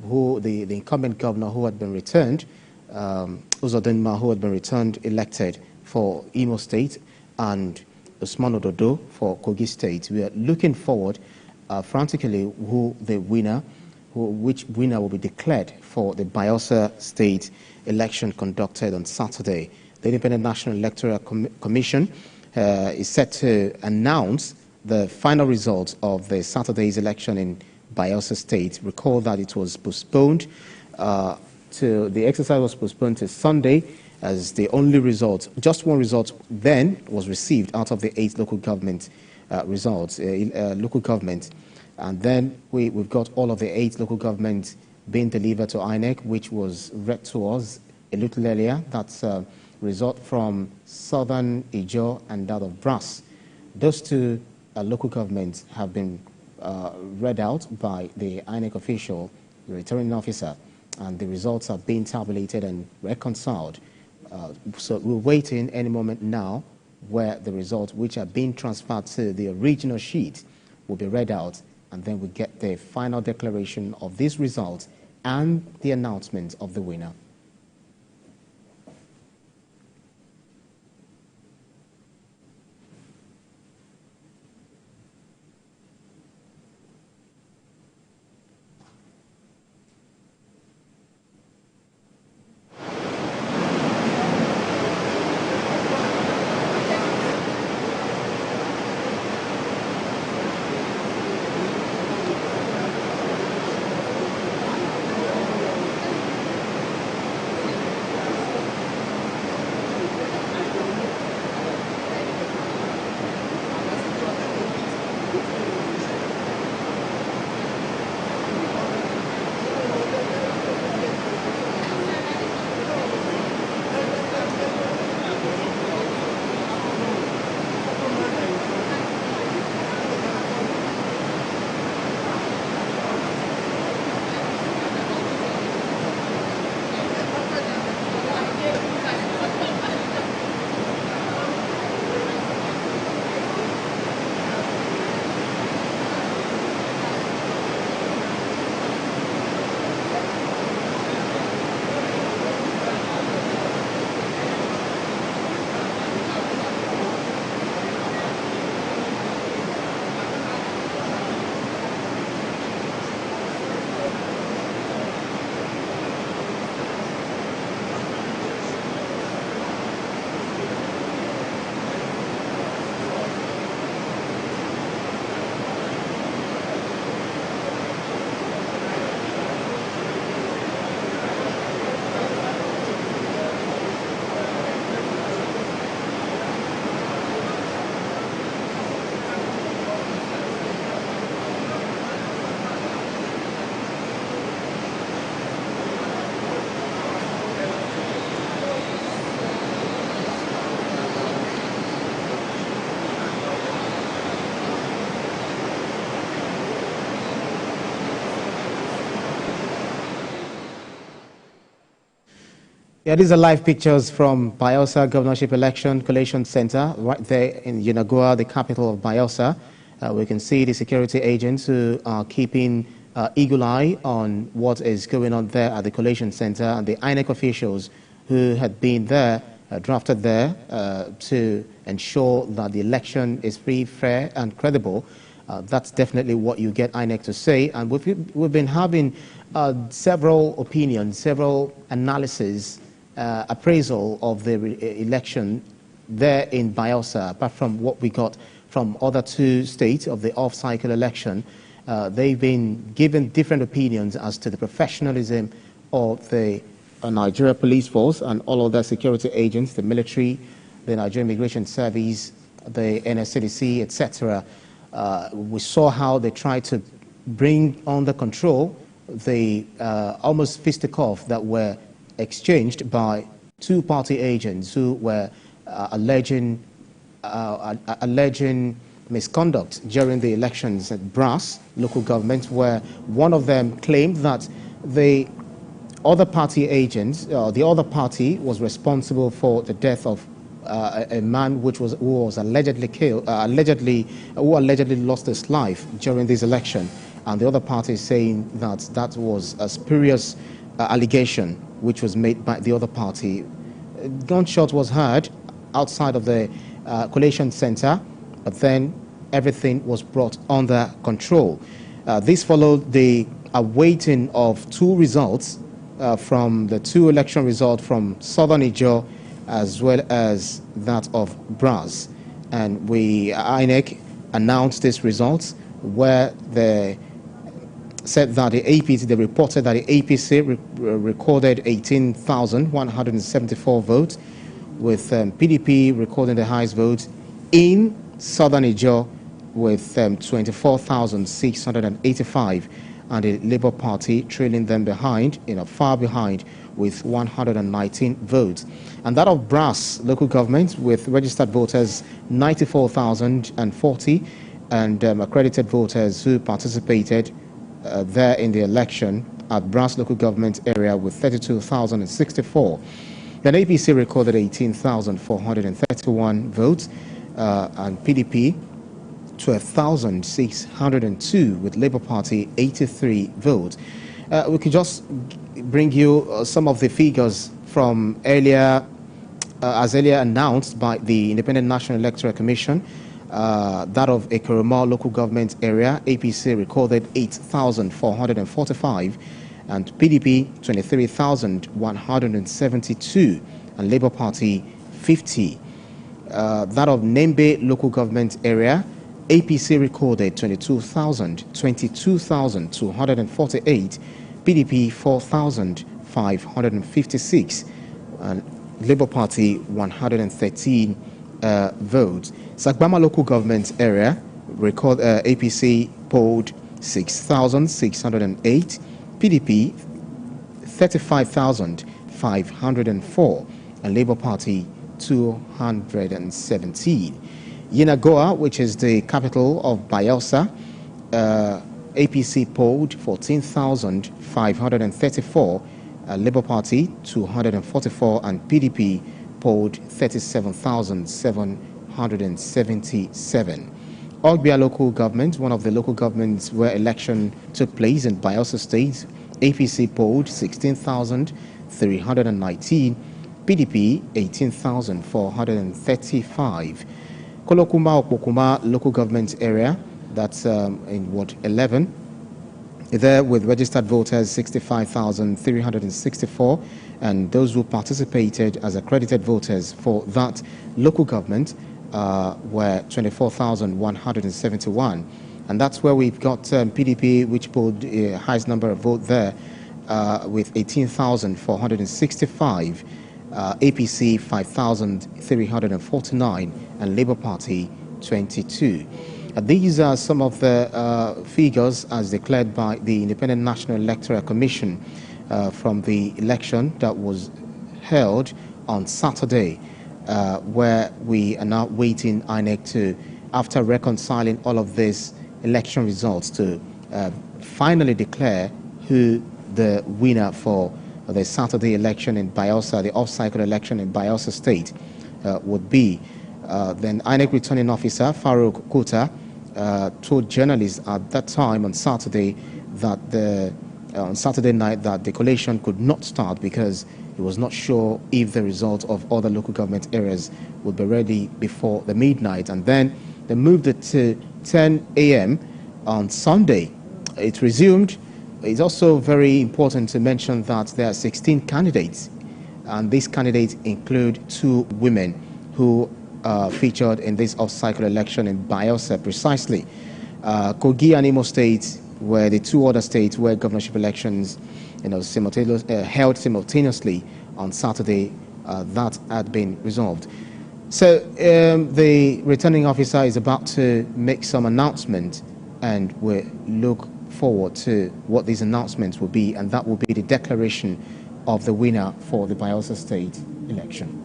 who the incumbent governor who had been returned, Uzodinma, who had been returned elected for Imo State, and Usman Ododo for Kogi State. We are looking forward frantically which winner will be declared for the Bayelsa State election conducted on Saturday. The Independent National Electoral Commission is set to announce the final results of the Saturday's election in Bayelsa State. Recall that it was postponed the exercise was postponed to Sunday, as the only result, just one result then was received out of the 8 local government results, local government. And then we've got all of the 8 local governments being delivered to INEC, which was read to us a little earlier. That's a result from Southern Ijo and that of Brass. Those 2 local governments have been read out by the INEC official, the returning officer, and the results are being tabulated and reconciled. So we're waiting any moment now where the results, which are being transferred to the original sheet, will be read out, and then we get the final declaration of these results and the announcement of the winner. Yeah, these are live pictures from Bayelsa Governorship Election Collation Center, right there in Yenagoa, the capital of Bayelsa. We can see the security agents who are keeping eagle eye on what is going on there at the Collation Center, and the INEC officials who had been there, drafted there to ensure that the election is free, fair, and credible. That's definitely what you get INEC to say. And we've been having several opinions, several analyses, appraisal of the election there in Bayelsa, apart from what we got from other two states of the off-cycle election. They've been given different opinions as to the professionalism of the Nigeria Police Force and all other security agents, the military, the Nigerian Immigration Service, the NSCDC, etc. We saw how they tried to bring under control the almost fisticuffs that were exchanged by two-party agents who were alleging misconduct during the elections at Brass local government, where one of them claimed that the other party agent, the other party was responsible for the death of a man who was allegedly killed, who allegedly lost his life during this election, and the other party is saying that that was a spurious allegation which was made by the other party. A gunshot was heard outside of the collation center, but then everything was brought under control. This followed the awaiting of two results from the two election results from Southern Ijaw as well as that of Brass. And INEC announced these results where they said that the APC, they reported that the APC recorded 18,174 votes, with PDP recording the highest votes in Southern Ijaw with 24,685, and the Labour Party trailing them behind, far behind, with 119 votes. And that of Brass local government with registered voters 94,040 and accredited voters who participated there in the election at Brass local government area with 32,064. Then APC recorded 18,431 votes and PDP 12,602, with Labour Party 83 votes. We could just bring you some of the figures from earlier, as earlier announced by the Independent National Electoral Commission. That of Ekerema local government area, APC recorded 8,445 and PDP 23,172 and Labour Party 50. That of Nembe local government area, APC recorded 22,248, PDP 4,556 and Labour Party 113 votes. Sagbama local government area record APC polled 6,608, PDP 35,504 and Labour Party 217. Yenagoa, which is the capital of Bayelsa, APC polled 14,534, Labour Party 244 and PDP polled 37,777. Ogbia local government, one of the local governments where election took place in Bayelsa State, APC polled 16,319, PDP 18,435. Kolokuma Okpokuma local government area, that's in Ward 11, there with registered voters 65,364, and those who participated as accredited voters for that local government were 24,171. And that's where we've got PDP, which polled the highest number of votes there with 18,465, APC 5,349, and Labour Party 22. These are some of the figures as declared by the Independent National Electoral Commission from the election that was held on Saturday, where we are now waiting INEC to, after reconciling all of these election results, to finally declare who the winner for the Saturday election in Bayelsa, the off-cycle election in Bayelsa State, would be. Then INEC returning officer Farouk Kota told journalists at that time on Saturday that on Saturday night that the collation could not start because he was not sure if the result of other local government areas would be ready before the midnight. And then they moved it to 10 a.m. on Sunday. It resumed. It's also very important to mention that there are 16 candidates, and these candidates include 2 women who featured in this off-cycle election in Bayelsa precisely. Kogi and Imo State were the 2 other states where governorship elections held simultaneously on Saturday that had been resolved. So the returning officer is about to make some announcement, and we look forward to what these announcements will be, and that will be the declaration of the winner for the Bayelsa State election.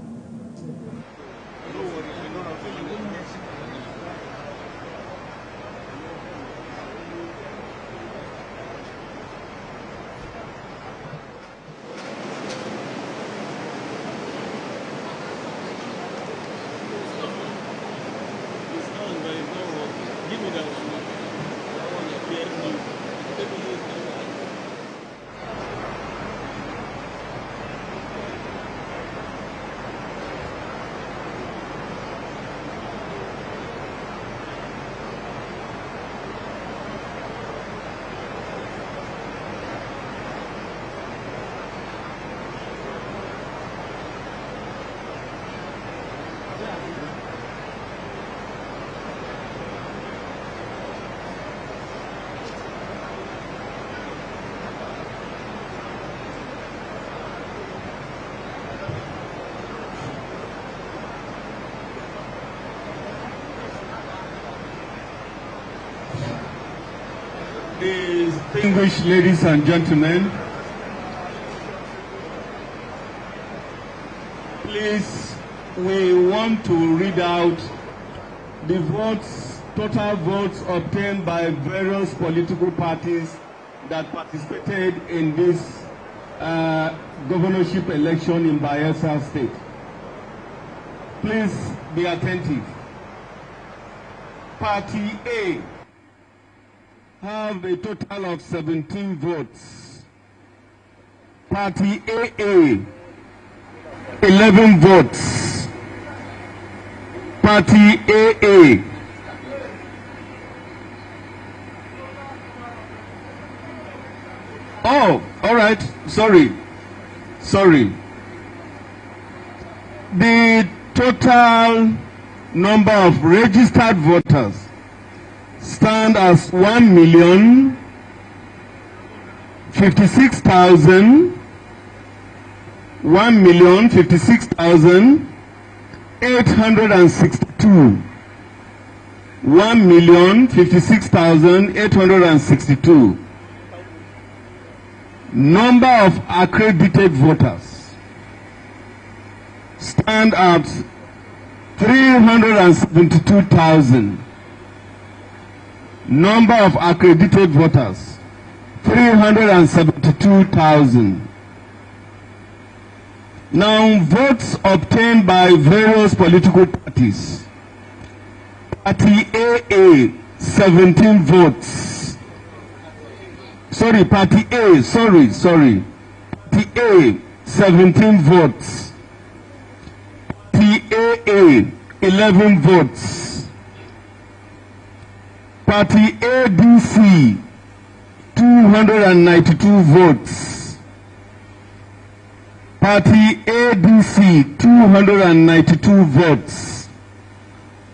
Distinguished ladies and gentlemen, please, we want to read out the votes, total votes obtained by various political parties that participated in this governorship election in Bayelsa State. Please be attentive. Party A have a total of 17 votes. Party AA, 11 votes. Party AA, oh, all right, sorry. The total number of registered voters stand as 1,056,862. 1,056,862. Number of accredited voters stand at 372,000. Number of accredited voters, 372,000. Now, votes obtained by various political parties. Party AA, 17 votes. Sorry, Party A, sorry. Party A, 17 votes. Party AA, 11 votes. Party ADC, 292 votes. Party ADC, 292 votes.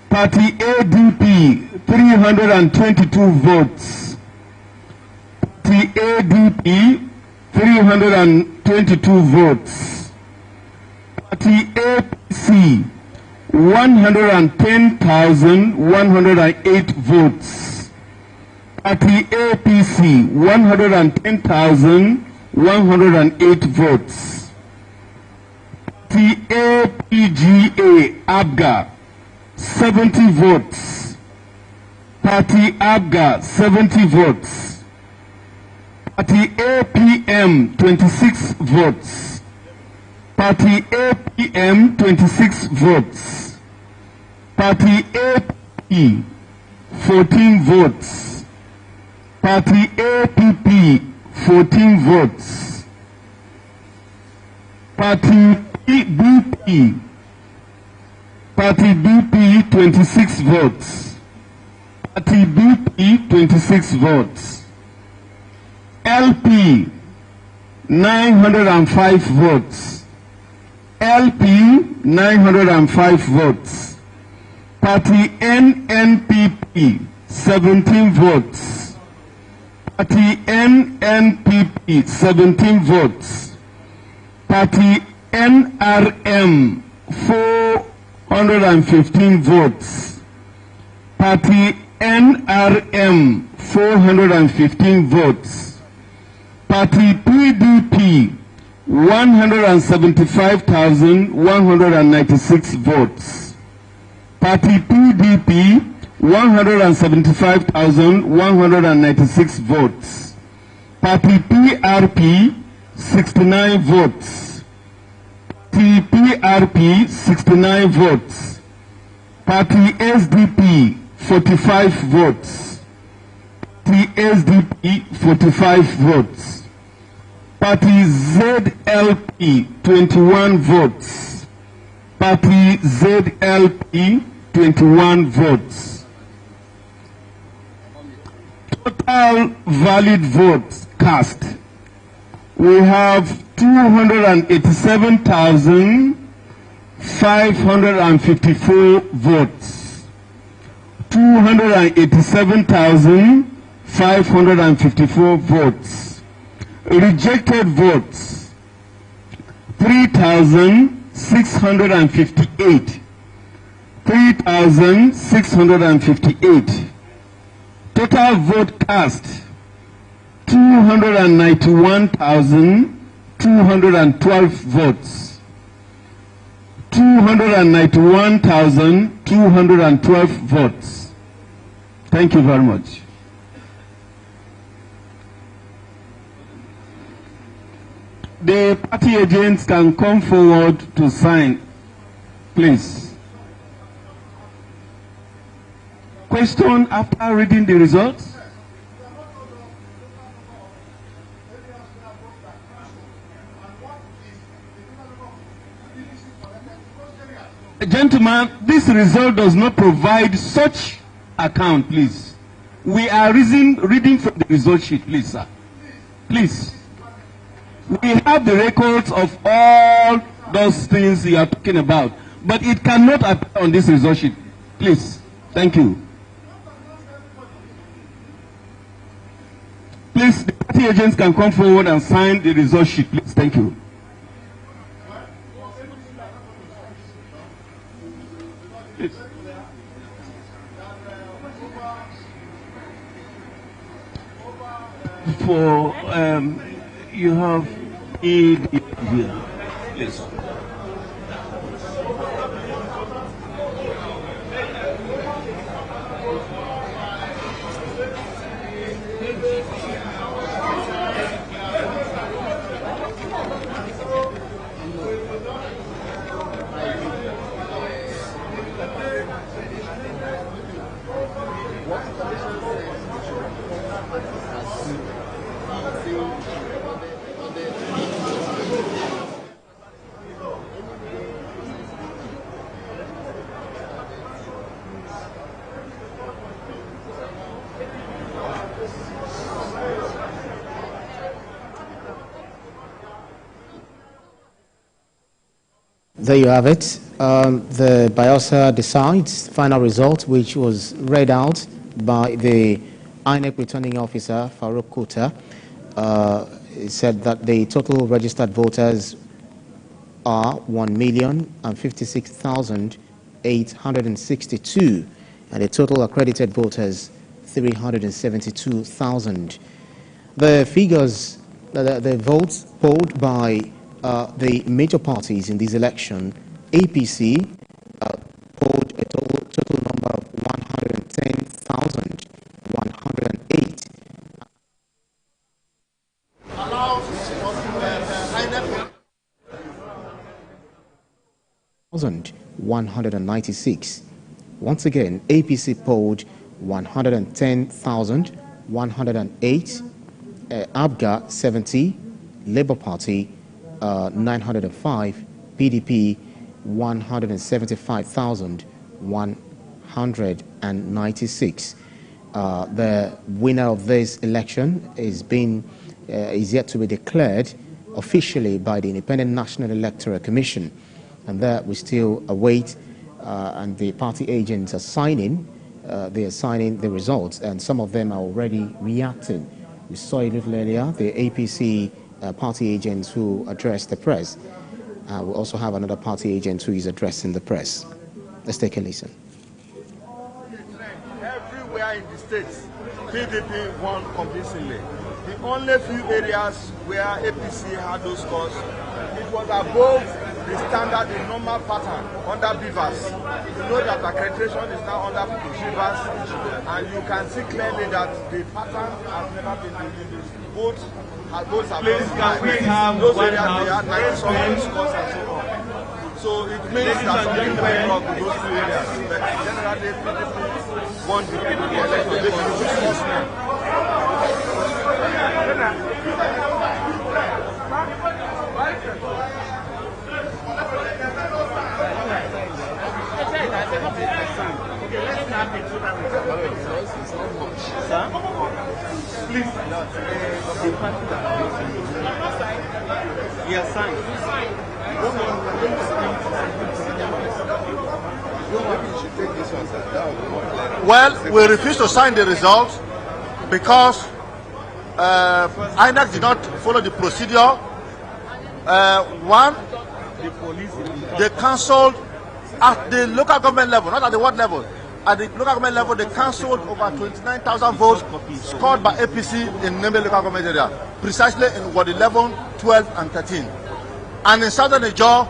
Party ADP, 322 votes. Party ADP, 322 votes. Party APC, 110,108 votes. Party APC, 110,108 votes. Party APGA, ABGA, 70 votes. Party ABGA, 70 votes. Party APM 26 votes. Party APM 26 votes. Party AP 14 votes. Party APP 14 votes. Party BP 26 votes. Party BP 26 votes. LP 905 votes. LP 905 votes. Party NNPP 17 votes. Party NNPP 17 votes. Party NRM 415 votes. Party NRM 415 votes. Party PDP 175,196 votes. Party PDP 175,196 votes. Party PRP 69 votes. Party PRP 69 votes. Party SDP 45 votes. Party SDP 45 votes. Party ZLP 21 votes. Party ZLP 21 votes. Total valid votes cast. We have 287,554 votes. 287,554 votes. Rejected votes 3,658. 3,658. Total vote cast 291,212 votes. 291,212 votes. Thank you very much. The party agents can come forward to sign, please. Question after reading the results? Gentlemen, this result does not provide such account, please. We are reading from the result sheet, please, sir. Please. We have the records of all those things you are talking about, but it cannot appear on this result sheet. Please. Thank you. Please, the party agents can come forward and sign the result sheet, please. Thank you. For you have aid here. Please. There you have it. The Bayelsa decides final result, which was read out by the INEC returning officer, Farouk Kota. It said that the total registered voters are 1,056,862, and the total accredited voters 372,000. The figures, the votes polled by the major parties in this election, APC polled a total number of 110,108. 196. Once again, APC polled 110,108, ABGA 70, Labour Party 905, PDP 175,196. The winner of this election is yet to be declared officially by the Independent National Electoral Commission, and that we still await, and the party agents are signing. They are signing the results, and some of them are already reacting. We saw a little earlier the APC party agents who addressed the press. We also have another party agent who is addressing the press. Let's take a listen. Everywhere in the states, PDP won convincingly. The only few areas where APC had those scores, it was above the standard, the normal pattern under Beavers. You know that accreditation is now under Beavers, and you can see clearly that the pattern has never been reduced. Both have Please, can we have those one areas house? they had 97 scores and so on. So it means that something went wrong with those two areas. But generally, PDP won the election. They should use force now. Sir? Please. Yes, sign. Well, we refuse to sign the results because INEC did not follow the procedure. One, they cancelled at the local government level, not at the ward level. At the local government level, they cancelled over 29,000 votes scored by APC in Nembe local government area, precisely in Ward 11, 12, and 13. And in Southern Niger,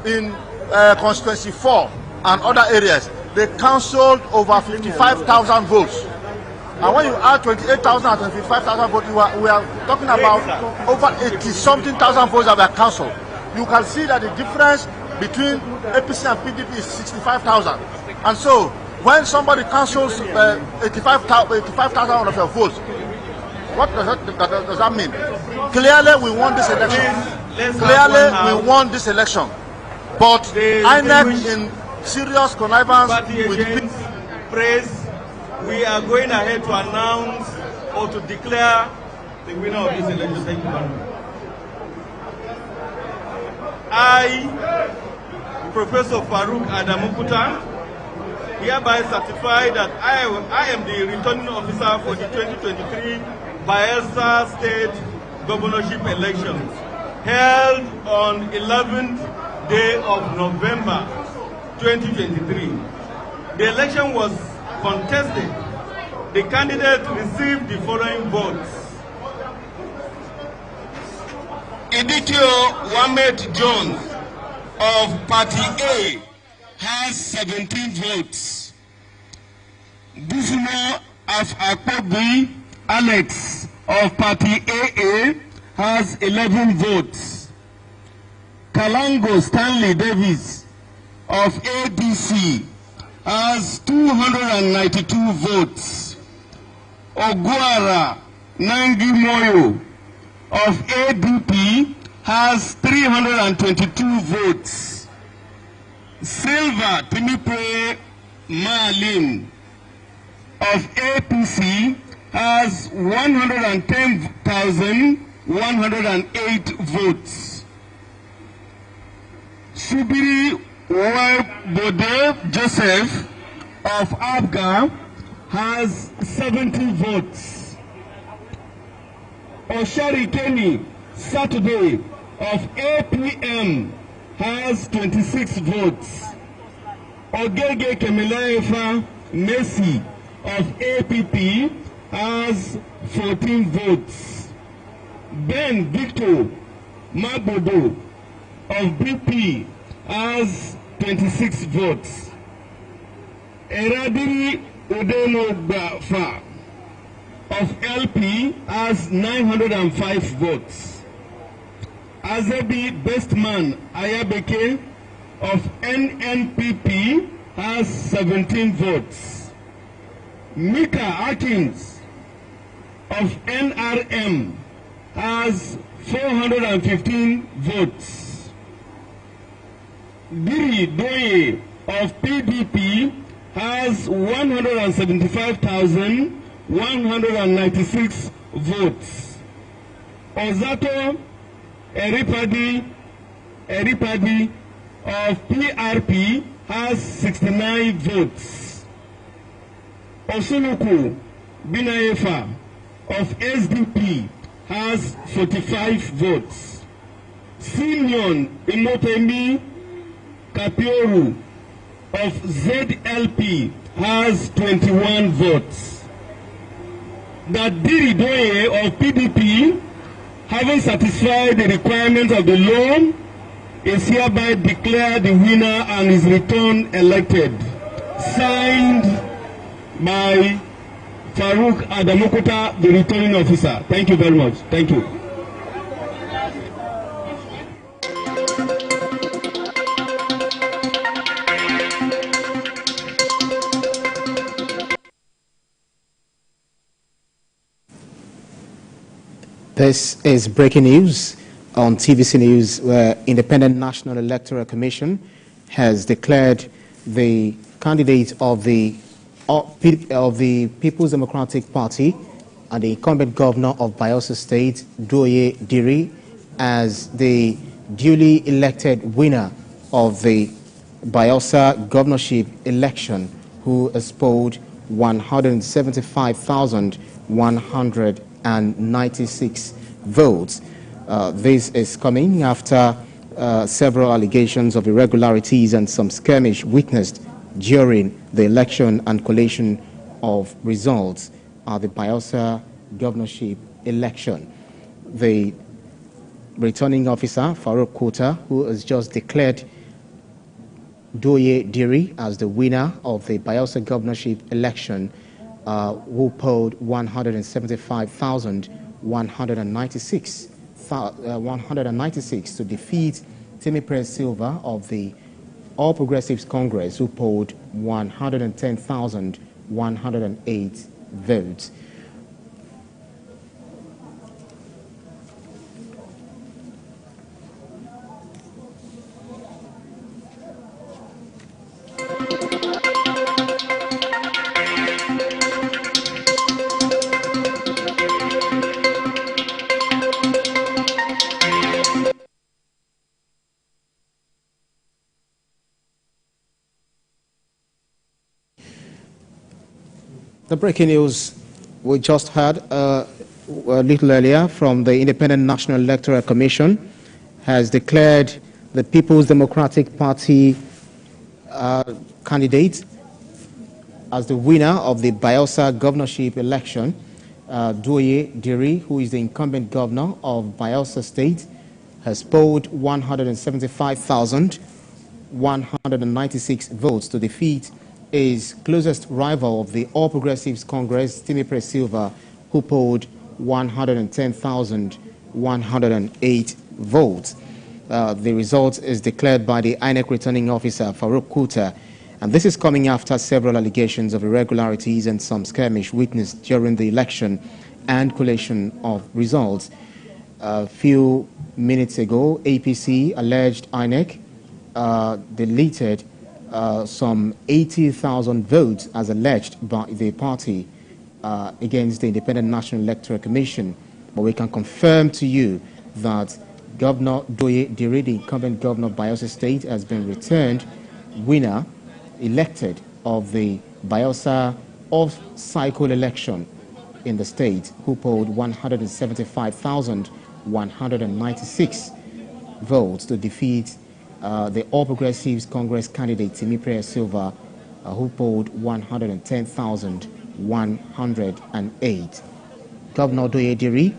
in constituency 4 and other areas, they cancelled over 55,000 votes. And when you add 28,000 and 25,000 votes, we are talking about over 80-something thousand votes that were cancelled. You can see that the difference between APC and PDP is 65,000. And so, when somebody cancels 85,000 of your votes, what does that mean? Clearly, we won this election. Clearly, we won this election. But INEC, in serious connivance with praise, we are going ahead to announce or to declare the winner of this election. Thank you very much. I, Professor Farouk Adamukuta, hereby certify that I am the returning officer for the 2023 Bayelsa State Governorship elections held on 11th day of November 2023. The election was contested. The candidate received the following votes. Idikio Wamed Jones of Party A has 17 votes. Bufumo of Akpobi Alex of Party AA has 11 votes. Kalango Stanley Davis of ADC has 292 votes. Oguara Nangi Moyo of ADP has 322 votes. Silva Timipre Malin of APC has 110,108 votes. Subiri Bode Joseph of ABGA has 70 votes. Oshari Kenny Saturday of APM has 26 votes. Ogege Kemilaefa Messi of APP has 14 votes. Ben Victor Mabodo of BP has 26 votes. Eradiri Udeno Bafa of LP has 905 votes. Azebi Bestman Ayabeke of NNPP has 17 votes. Mika Atkins of NRM has 415 votes. Diri Doye of PDP has 175,196 votes. Ozato Eripadi of PRP has 69 votes. Osunuku Binayefa of SDP has 45 votes. Simeon Imotemi Kapioru of ZLP has 21 votes. Dadiri Doye of PDP, having satisfied the requirements of the law, is hereby declared the winner and is returned elected. Signed by Farouk Adamokuta, the returning officer. Thank you very much. Thank you. This is breaking news on TVC News, where Independent National Electoral Commission has declared the candidate of the People's Democratic Party and the incumbent governor of Bayelsa State, Doye Diri, as the duly elected winner of the Bayelsa governorship election, who has polled 175,196 votes. This is coming after several allegations of irregularities and some skirmish witnessed during the election and collation of results at the Bayelsa governorship election. The returning officer, Farouk Kota, who has just declared Doye Diri as the winner of the Bayelsa governorship election, who polled 196 to defeat Timipre Silva of the All Progressives Congress, who polled 110,108 votes. The breaking news we just heard a little earlier from the Independent National Electoral Commission has declared the People's Democratic Party candidate as the winner of the Bayelsa governorship election. Doye Diri, who is the incumbent governor of Bayelsa State, has polled 175,196 votes to defeat his closest rival of the All Progressives Congress, Timipre Silva, who polled 110,108 votes. The result is declared by the INEC returning officer, Farouk Kota, and this is coming after several allegations of irregularities and some skirmish witnessed during the election and collation of results. A few minutes ago, APC alleged INEC deleted some 80,000 votes as alleged by the party against the Independent National Electoral Commission. But we can confirm to you that Governor Doye Diri, the incumbent governor of Bayelsa State, has been returned winner, elected of the Bayelsa off-cycle election in the state, who polled 175,196 votes to defeat the All Progressives Congress candidate Timipre Silva, who polled 110,108. Governor Doye Diri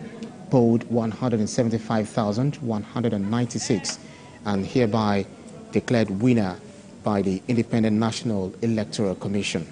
polled 175,196 and hereby declared winner by the Independent National Electoral Commission.